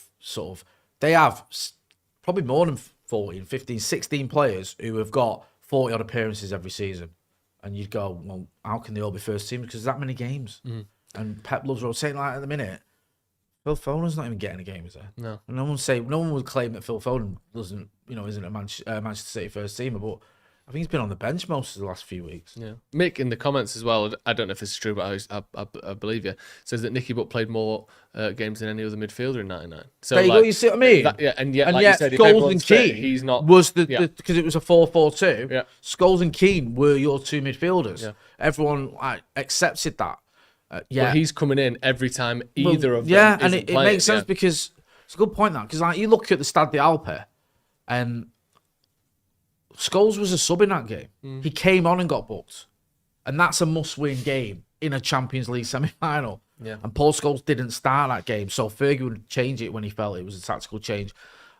they have probably more than 14, 15, 16 players who have got 40 odd appearances every season. And you'd go, well, how can they all be first team? Because there's that many games. And Pep loves rotating like at the minute. Phil Foden's not even getting a game, is there? No. And no one would claim that Phil Foden isn't a Manchester City first teamer, but I think he's been on the bench most of the last few weeks. Yeah. Mick in the comments as well, I don't know if this is true, but I believe you, says that Nicky Butt played more games than any other midfielder in 99. So There you go, you see what I mean? And yet, And like yet, you said, if Scholes everyone's and fit, Keane he's not... was because it was a 4-4-2. Yeah. Scholes and Keane were your two midfielders. Yeah. Everyone accepted that. Well, he's coming in every time either of them Yeah, and isn't it playing, makes sense because it's a good point, that, because like, you look at the Stade d'Alpe and Scholes was a sub in that game. He came on and got booked. And that's a must-win game in a Champions League semi-final. Yeah. And Paul Scholes didn't start that game, so Fergie would change it when he felt it was a tactical change,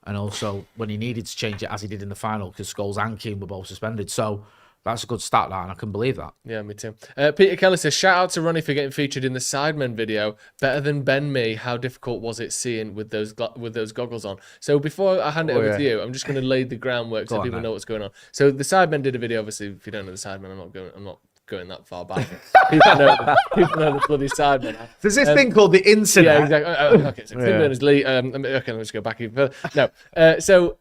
and also when he needed to change it, as he did in the final, because Scholes and Keane were both suspended. So that's a good start, that, and I can believe that. Yeah, me too. Peter Kelly says, shout out to Ronnie for getting featured in the Sidemen video. Better than Ben Me. How difficult was it seeing with those goggles on? So before I hand it over to you, I'm just going to lay the groundwork so people know what's going on. So the Sidemen did a video. Obviously, if you don't know the Sidemen, I'm not going that far back. people know the bloody Sidemen. There's this thing called the internet. Yeah, exactly. Okay, so Tim Berners-Lee. Okay, let's go back even further. No, so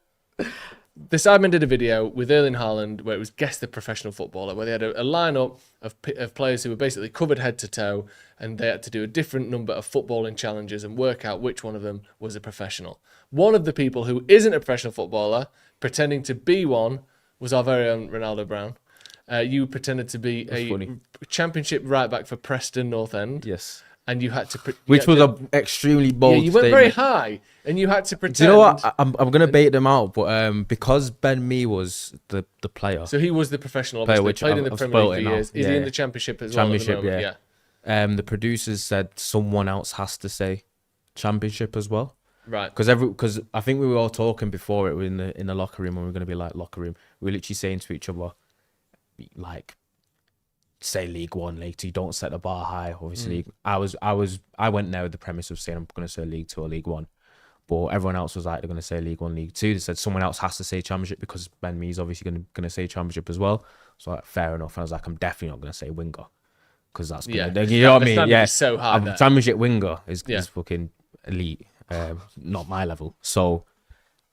the Sidemen did a video with Erling Haaland where it was Guess the Professional Footballer, where they had a lineup of players who were basically covered head to toe, and they had to do a different number of footballing challenges and work out which one of them was a professional. One of the people who isn't a professional footballer, pretending to be one, was our very own Ronaldo Brown. You pretended to be a championship right back for Preston North End. Yes. And you had to... Which was an extremely bold you went statement. very high, and you had to pretend... Do you know what? I'm going to bait them out, but because Ben Mee was the player... So he was the professional, obviously. Which played in the Premier League for now. years. Is he in the Championship as well at the moment? Yeah. The producers said someone else has to say Championship as well. Right. Because I think we were all talking before it in the locker room, when we were going to be like locker room. We were literally saying to each other, like, say League One, League Two, don't set the bar high. Obviously, I went there with the premise of saying I'm going to say League Two or League One, but everyone else was like they're going to say League One, League Two. They said someone else has to say Championship because Ben Mee's obviously going to say Championship as well. So like, fair enough. And I was like, I'm definitely not going to say winger because that's you know what I mean. Yeah, so hard. Championship winger is fucking elite, not my level. So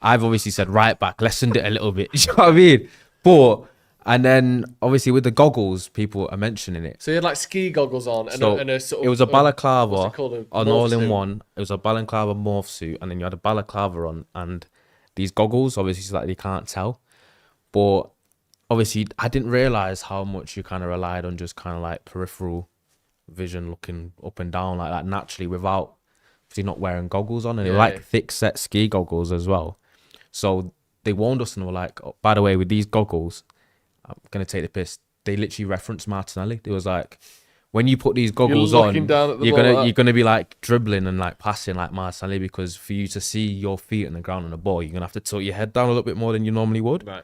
I've obviously said right back, lessened it a little bit. You know what I mean? But and then obviously with the goggles, people are mentioning it. So you had like ski goggles on, and, so and a sort of... It was a balaclava an all-in-one. It was a balaclava morph suit, and then you had a balaclava on, and these goggles, obviously, so that you can't tell. But obviously, I didn't realise how much you kind of relied on just kind of like peripheral vision, looking up and down like that naturally without obviously not wearing goggles on, and they were like thick set ski goggles as well. So they warned us and were like, oh, by the way, with these goggles, I'm going to take the piss. They literally referenced Martinelli. It was like, when you put these goggles on, you're gonna be like dribbling and like passing like Martinelli, because for you to see your feet on the ground on the ball, you're gonna have to tilt your head down a little bit more than you normally would. Right.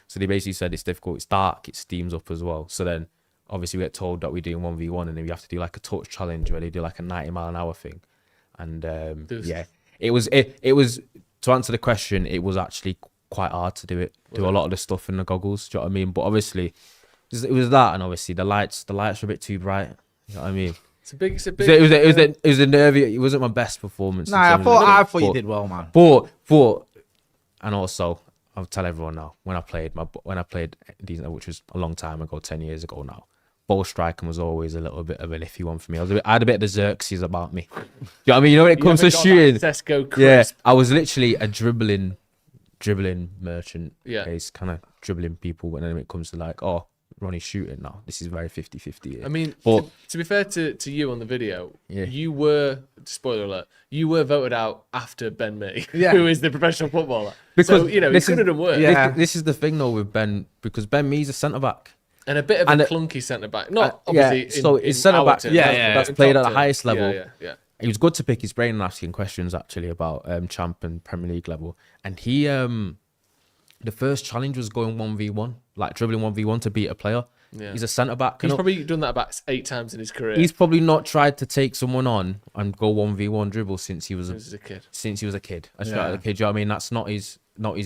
So they basically said it's difficult, it's dark, it steams up as well. So then obviously we get told that we're doing 1v1, and then we have to do like a touch challenge where they do like a 90-mile-an-hour thing. And it was to answer the question, it was actually quite hard to do a lot of the stuff in the goggles. Do you know what I mean? But obviously it was that, and obviously the lights were a bit too bright. You know what I mean? It's a big. It was a nervy. It wasn't my best performance. Nah, I thought you did well, man. But and also I'll tell everyone now, when I played these, which was a long time ago, 10 years ago now, ball striking was always a little bit of an iffy one for me. I had a bit of the Xerxes about me. Do you know what I mean? You know, when it comes to shooting, I was literally a dribbling merchant. Yeah, it's kind of dribbling people. When it comes to like, oh, Ronnie's shooting now, this is very 50-50. I mean, but to be fair to you on the video, you were, spoiler alert, you were voted out after Ben Mee, who is the professional footballer. Because so, you know, he could have done worse. Yeah. This is the thing though with Ben, because Ben Mee's a centre back. And a bit of a clunky centre back. Not obviously. So it's centre back. That's played at the highest level. Yeah. It was good to pick his brain and asking questions actually about Champ and Premier League level. And he, the first challenge was going 1v1, like dribbling 1v1 to beat a player. Yeah. He's a centre back. He's probably done that about 8 times in his career. He's probably not tried to take someone on and go 1v1 dribble since he was a kid. Since he was a kid. That's right, a kid. You know what I mean? That's not his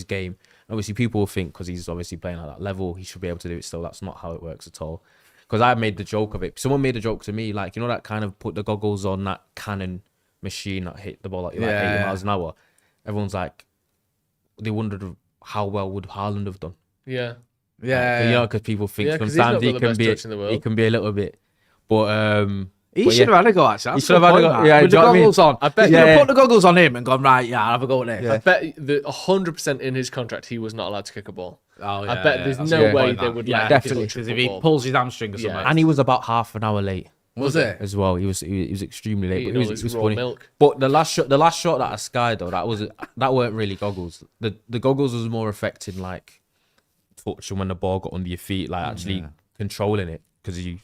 game. Obviously, people will think because he's obviously playing at that level, he should be able to do it still. That's not how it works at all. Because I made the joke of it. Someone made a joke to me, like, you know, that kind of put the goggles on that cannon machine that hit the ball like 80 miles an hour. Everyone's like, they wondered how well would Haaland have done. Yeah. Yeah. Because people think Yeah, 'cause he's sometimes not got the best touch in the world. he can be a little bit, but He should have had a go, actually. He should have had a go. Yeah, with do the you know what I mean? goggles on. I bet you yeah. put the goggles on him and gone, right, yeah, I'll have a go at this. I bet that 100% in his contract he was not allowed to kick a ball. Oh, yeah, I bet there's that's no a good way point, they that. would Yeah, let him definitely. touch a Because if he football. pulls his hamstring or Yeah. something. and he was about half an hour late Was it? as well. He was extremely late. Eating But all it his was raw funny. milk. But the last shot that I skied though, that weren't really goggles. The goggles was more affecting like touching when the ball got under your feet, like actually controlling it because you.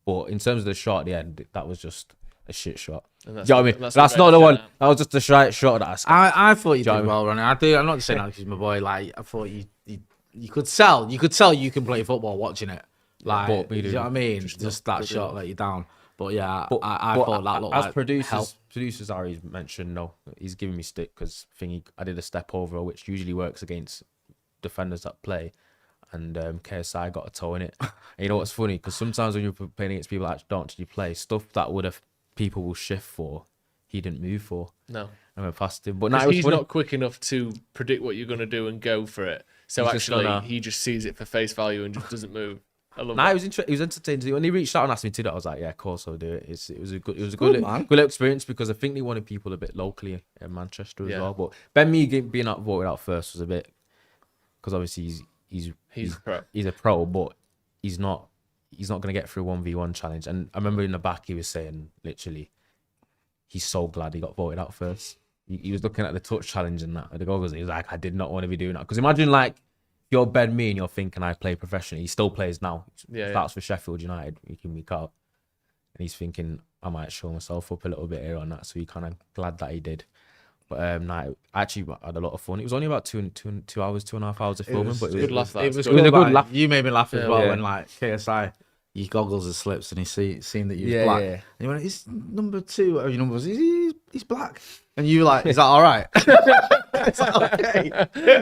But in terms of the shot at the end, that was just a shit shot. And Do you know what I mean? that's That's what not the made one. it stand That was just a shot that I skied. I thought you Do you know did what I well, Ronnie. I'm not just saying that because he's my boy. Like, I thought you could tell you can play football watching it. Like, but do you know what I mean? Just that shot let you down. But yeah, I thought that looked as like producers Ari's mentioned, no, he's giving me stick because I did a step over, which usually works against defenders that play, and KSI got a toe in it. And you know what's funny? Because sometimes when you're playing against people that don't actually play, stuff that would have people will shift for, he didn't move for. No. I went past him, but now he's not quick enough to predict what you're going to do and go for it. So He's actually, he just sees it for face value and just doesn't move. I love Nah, that. he was entertaining. When he reached out and asked me to do that, I was like, "Yeah, of course I'll do it." It was a good man. little experience because I think they wanted people a bit locally in Manchester as Yeah. well. But Ben Mee being voted out first was a bit because obviously he's a pro, but he's not going to get through 1v1 challenge. And I remember in the back he was saying literally, he's so glad he got voted out first. He was looking at the touch challenge and that, the goggles. He was like, I did not want to be doing that because imagine like. You're Ben Mee and you're thinking I play professionally. He still plays now. Starts for Sheffield United week in, week out. And he's thinking I might show myself up a little bit here on that. So he kind of glad that he did. But I actually had a lot of fun. It was only about 2 hours, 2.5 hours of filming. But good laugh. It was a good laugh. You made me laugh as Yeah, well yeah. when like KSI, your goggles are slips and he seen that you was black. Yeah. And he went, "He's number 2." Your number was he's black. And you were like, "Is that all right?" It's like, okay.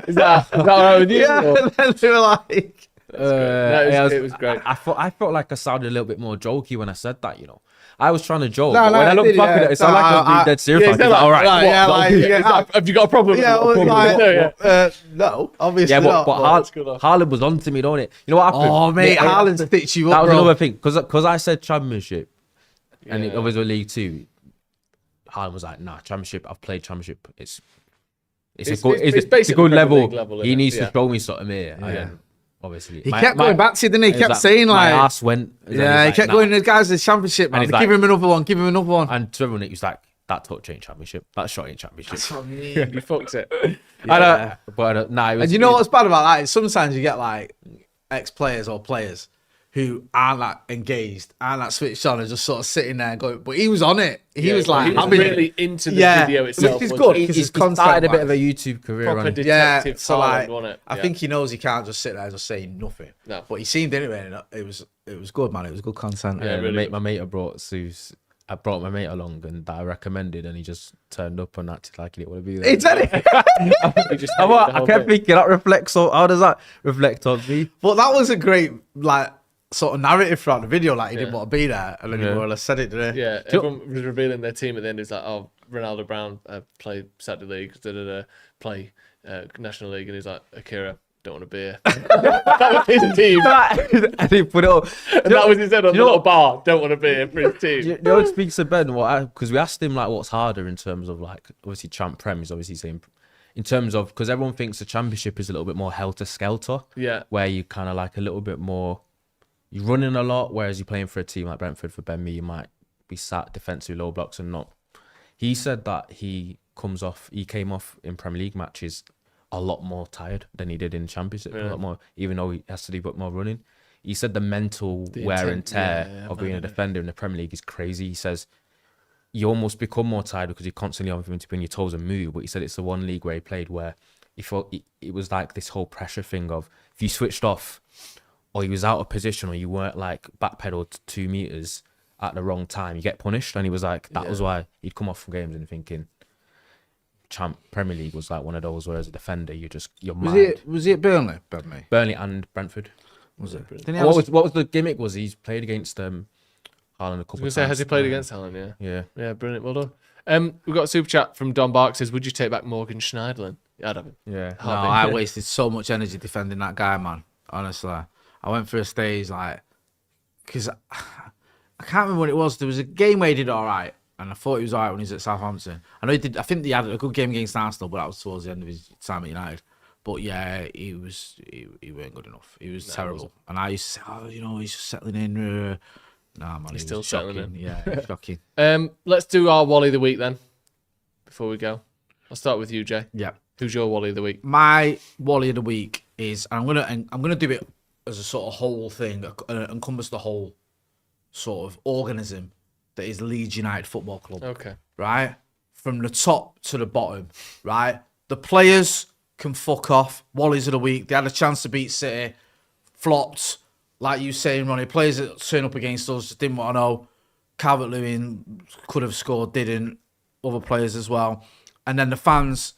Is that all right with you? Yeah. Or- And then they were like, it was great. I felt like I sounded a little bit more jokey when I said that, you know. I was trying to joke, No, but no, when I it look did, back at yeah. it, it sounded like I was being dead serious. Yeah, Like, it's not he's like, all right, right, yeah, what, like, that'll do. yeah. Have you got a problem? "Yeah, with well, it? like, Yeah. no, obviously Yeah, not." but good laugh. Haaland was on to me, don't it? You know what happened? Oh, mate, Yeah, Haaland stitched you that up, was bro. another thing because I said Championship, and it Yeah. was League Two. Haaland was like, "Nah, Championship. I've played Championship. It's a basically good Premier level. League level, He isn't it? needs Yeah. to show me something here." Yeah. And obviously, He kept going back to you, didn't he? He kept like, saying my like, ass went. And then yeah, he was kept like, going, "Nah." "The guys, the championship, man. he's Give like- him another one. Give him another one." And to everyone, it was like, "That touch ain't Championship. That shot ain't Championship." That's what I mean. He fucked it. Nah, it was, And you know what's bad about that is sometimes you get like ex-players or players who aren't that engaged, aren't that switched on, and just sort of sitting there going. But he was on it. He was like, he was having really it. into the Yeah, video itself. which is wasn't good he? because He it's content. started a bit of a wise. YouTube career Proper on it. detective So Haaland, like, wasn't it? I think he knows he can't just sit there and just say nothing. No. But he seemed anyway, and it was good, man. It was good content. Yeah, really My mate brought Sue's. I brought my mate along and that I recommended, and he just turned up and acted like he didn't want to be there. He did it. He just I hated the whole kept bit. thinking that reflects on how does that reflect on me? But that was a great like sort of narrative throughout the video. Like he didn't Yeah. want to be there, and then he Yeah. more or less said it, didn't he? Yeah, everyone was revealing their team at the end. It's like, oh, Ronaldo Brown play Saturday League, play National League, and he's like, Akira, don't want to be here. That was his team. And he put it up. And that was his head on the you know little what- bar. Don't want to be here for his team. You know, it speaks to Ben. Because we asked him like, what's harder in terms of like, obviously, Champ Prem is obviously saying, in terms of because everyone thinks the Championship is a little bit more helter skelter, Yeah. where you kind of like a little bit more, you're running a lot, whereas you're playing for a team like Brentford for Ben Mee, you might be sat defensive low blocks and not. He said that he came off in Premier League matches a lot more tired than he did in Championship, a lot more, even though he has to do a bit more running. He said the mental wear and tear of being a defender in the Premier League is crazy. He says you almost become more tired because you're constantly having to be on your toes and move. But he said it's the one league where he played where he felt it was like this whole pressure thing of if you switched off or you was out of position or you weren't like backpedaled 2 meters at the wrong time, you get punished. And he was like, that was why he'd come off from games and thinking Premier League was like one of those where as a defender you're mad. Was he at Burnley? Burnley and Brentford. Was it? What was the gimmick? Was he's played against Haaland a couple I was of going times. to say, has he played against Haaland? Yeah. Yeah. Yeah, brilliant. Well done. We've got a super chat from Don Bark says, would you take back Morgan Schneiderlin? Yeah, I'd have him. Yeah. No, I wasted so much energy defending that guy, man. Honestly, I went through a stage like, because I can't remember what it was. There was a game where he did all right, and I thought he was all right when he was at Southampton. I know he did. I think he had a good game against Arsenal, but that was towards the end of his time at United. But yeah, he weren't good enough. He was terrible. And I used to say, oh, he's just settling in. Nah, man, He's still settling in. Yeah, shocking. Let's do our Wally of the week then. Before we go, I'll start with you, Jay. Yeah. Who's your Wally of the week? My Wally of the week is, and I'm gonna do it as a sort of whole thing, encompass the whole sort of organism that is Leeds United Football Club. Okay. Right? From the top to the bottom, right? The players can fuck off. Wallies of the week. They had a chance to beat City, flopped. Like you saying, Ronnie, players that turn up against us didn't want to know. Calvert-Lewin could have scored, didn't. Other players as well. And then the fans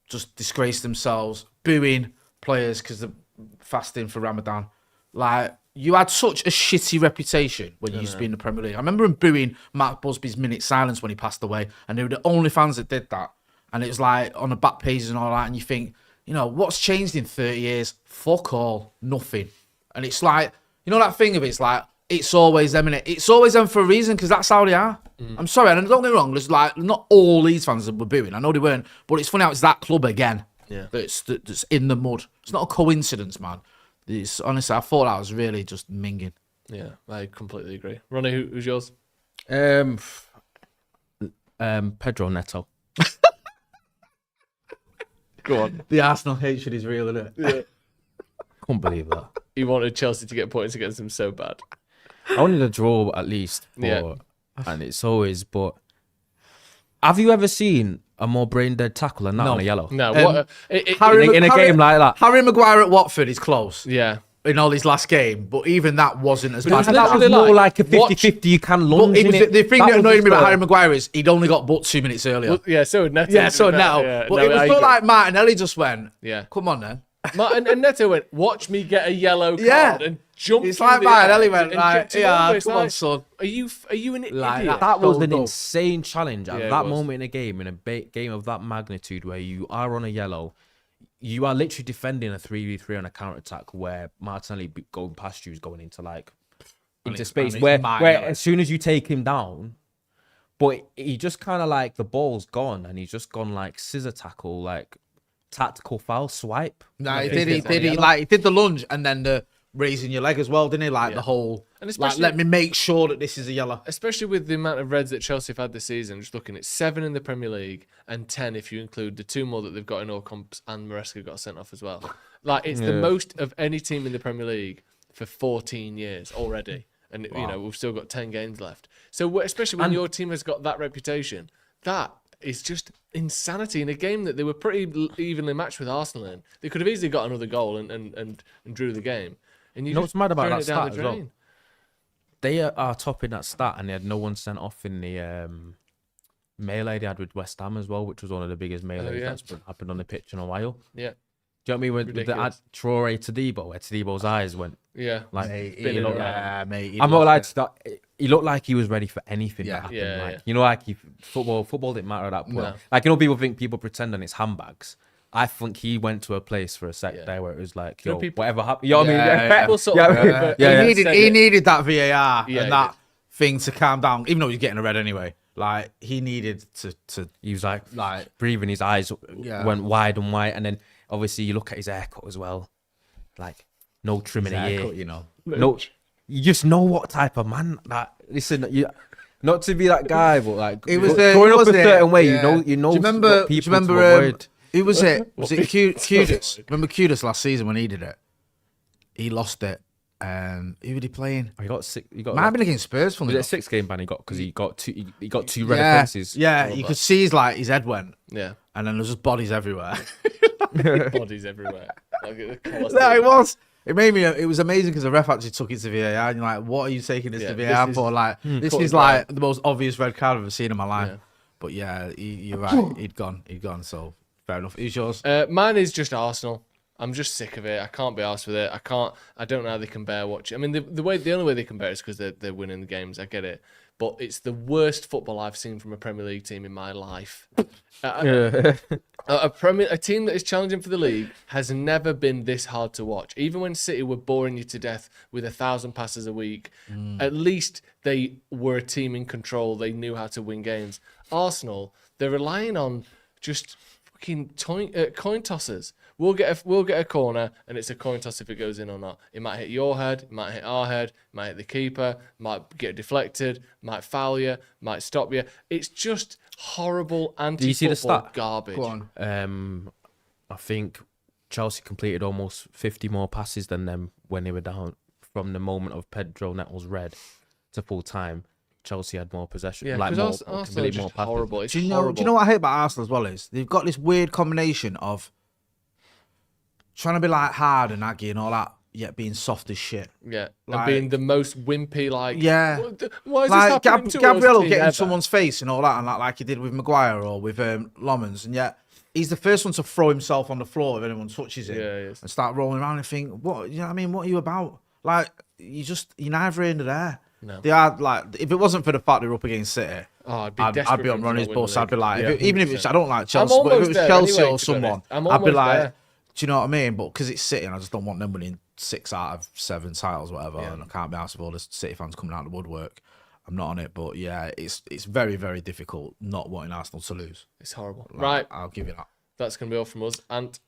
just disgraced themselves, booing players because they're fasting for Ramadan. Like, you had such a shitty reputation when you used to be in the Premier League. I remember him booing Mark Busby's minute silence when he passed away, and they were the only fans that did that. And it was like on the back pages and all that, and you think, what's changed in 30 years? Fuck all. Nothing. And it's like, that thing of it's like, it's always them, innit? It's always them for a reason, because that's how they are. I'm sorry, and don't get me wrong, there's like, not all Leeds fans that were booing. I know they weren't, but it's funny how it's that club again that's in the mud. It's not a coincidence, man. It's honestly, I thought that was really just minging. Yeah, I completely agree. Ronnie, who's yours? Pedro Neto. Go on. The Arsenal hatred is real, isn't it? Yeah. Couldn't believe that. He wanted Chelsea to get points against him so bad. I wanted a draw at least. And it's always, but have you ever seen a more brain dead tackle than that on a yellow? No. In a game like that? Harry Maguire at Watford is close. Yeah. In all his last game, but even that wasn't as bad. That was more like a 50-50 you can lunge in it. The thing that annoyed me about Harry Maguire is he'd only got booked 2 minutes earlier. Well, yeah, so would Neto. Yeah, so now. Yeah. But it was not like Martinelli just went, come on then. And Neto went, watch me get a yellow card and jumped. It's like Martinelli went, come on, son. Are you an idiot? That was an insane challenge at that moment in a game, in a game of that magnitude where you are on a yellow. You are literally defending a 3v3 on a counter-attack where Martinelli going past you is going into space where as soon as you take him down, but he just kind of like the ball's gone and he's just gone like scissor tackle, like tactical foul swipe. No, he did the lunge and then the raising your leg as well, didn't he? Like the whole, and especially, let me make sure that this is a yellow. Especially with the amount of reds that Chelsea have had this season, just looking at 7 in the Premier League and 10 if you include the 2 more that they've got in all comps, and Maresca got sent off as well. Like, it's the most of any team in the Premier League for 14 years already. And, we've still got 10 games left. So, especially when your team has got that reputation, that is just insanity in a game that they were pretty evenly matched with Arsenal in. They could have easily got another goal and drew the game. And you know what's mad about that stat as well? They are topping that stat, and they had no one sent off in the melee they had with West Ham as well, which was one of the biggest melees that's happened on the pitch in a while. Yeah. Do you know what I mean? With the Traore Todibo, where Todibo's eyes went. Yeah. Like, he looked like, I'm not allowed to start. He looked like he was ready for anything that happened. Football didn't matter at that point. No. Like, people think people pretend on it's handbags. I think he went to a place for a sec there where it was like, whatever happened. You know what I mean? He needed that VAR and that thing to calm down, even though he was getting a red anyway. Like, he needed to he was like breathing, his eyes went wide and white, and then obviously you look at his haircut as well, like no trimming a year, no, you just know what type of man that. Listen, not to be that guy, but like it was going up a certain way, you know. Do you remember? Who was it? Was it Kudus? Remember Kudus last season when he did it? He lost it. Who was he playing? He got 6. Might have been against Spurs. Was it a 6-game ban he got because he got 2 red offences? Yeah, you could see his head went. Yeah, and then there's just bodies everywhere. Bodies everywhere. No, it was. It made me. It was amazing because the ref actually took it to VAR, and you're like, "What are you taking this to VAR for?" Like, this is like the most obvious red card I've ever seen in my life. Yeah. But yeah, you're right. He'd gone. So fair enough. Who's yours? Mine is just Arsenal. I'm just sick of it. I can't be arsed with it. I don't know how they can bear watching. I mean, the only way they can bear it is because they're winning the games. I get it. but it's the worst football I've seen from a Premier League team in my life. A team that is challenging for the league has never been this hard to watch. Even when City were boring you to death with 1,000 passes a week, at least they were a team in control. They knew how to win games. Arsenal, they're relying on just fucking coin tossers. We'll get a corner, and it's a coin toss if it goes in or not. It might hit your head, it might hit our head, it might hit the keeper, might get deflected, might foul you, might stop you. It's just horrible anti-football garbage. Go on. I think Chelsea completed almost 50 more passes than them when they were down. From the moment of Pedro Neto's red to full time, Chelsea had more possession. Yeah, because Arsenal are just horrible. It's horrible. Do you know what I hate about Arsenal as well is they've got this weird combination of trying to be like hard and aggy and all that, yet being soft as shit. Yeah, and being the most wimpy, like... Yeah. Why is like this happening to Gabriel us? getting someone's face and all that, and like he did with Maguire or with Lomans, and yet he's the first one to throw himself on the floor if anyone touches him and start rolling around and think, what, you know what I mean? What are you about? Like, you're neither here nor there. No. They are, like, if it wasn't for the fact they're up against City, I'd be on Ronnie's bus. I'd be like, even if it's, I don't like Chelsea, but if it was Chelsea or someone, I'd be like, do you know what I mean? But because it's City and I just don't want them winning 6 out of 7 titles, whatever, and I can't be asked with all the City fans coming out of the woodwork. I'm not on it, but yeah, it's very, very difficult not wanting Arsenal to lose. It's horrible. Like, right. I'll give you that. That's going to be all from us. Ant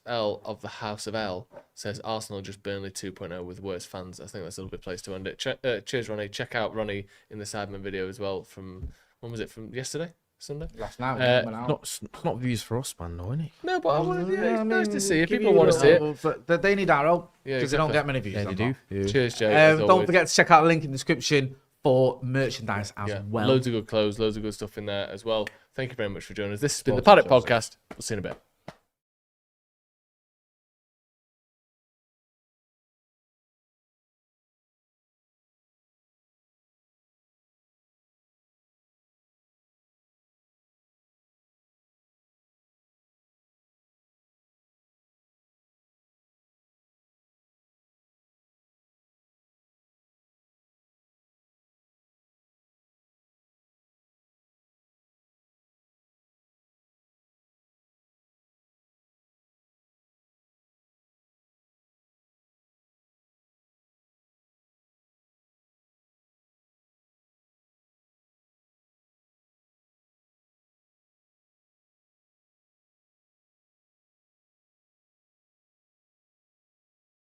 L of the House of L says Arsenal just Burnley 2.0 with worse fans. I think that's a little bit place to end it. Cheers, Ronnie. Check out Ronnie in the Sidemen video as well from, when was it, from yesterday? Sunday? Last night. It's not views for us, man, though, isn't it? No, but I want to. It's nice to see if people want to see it. But they need our help because exactly. they don't get many views. Yeah, they do. Yeah. Cheers, Jay. Don't forget to check out the link in the description for merchandise as well. Loads of good clothes, loads of good stuff in there as well. Thank you very much for joining us. This has been the Paddock Podcast. We'll see you in a bit.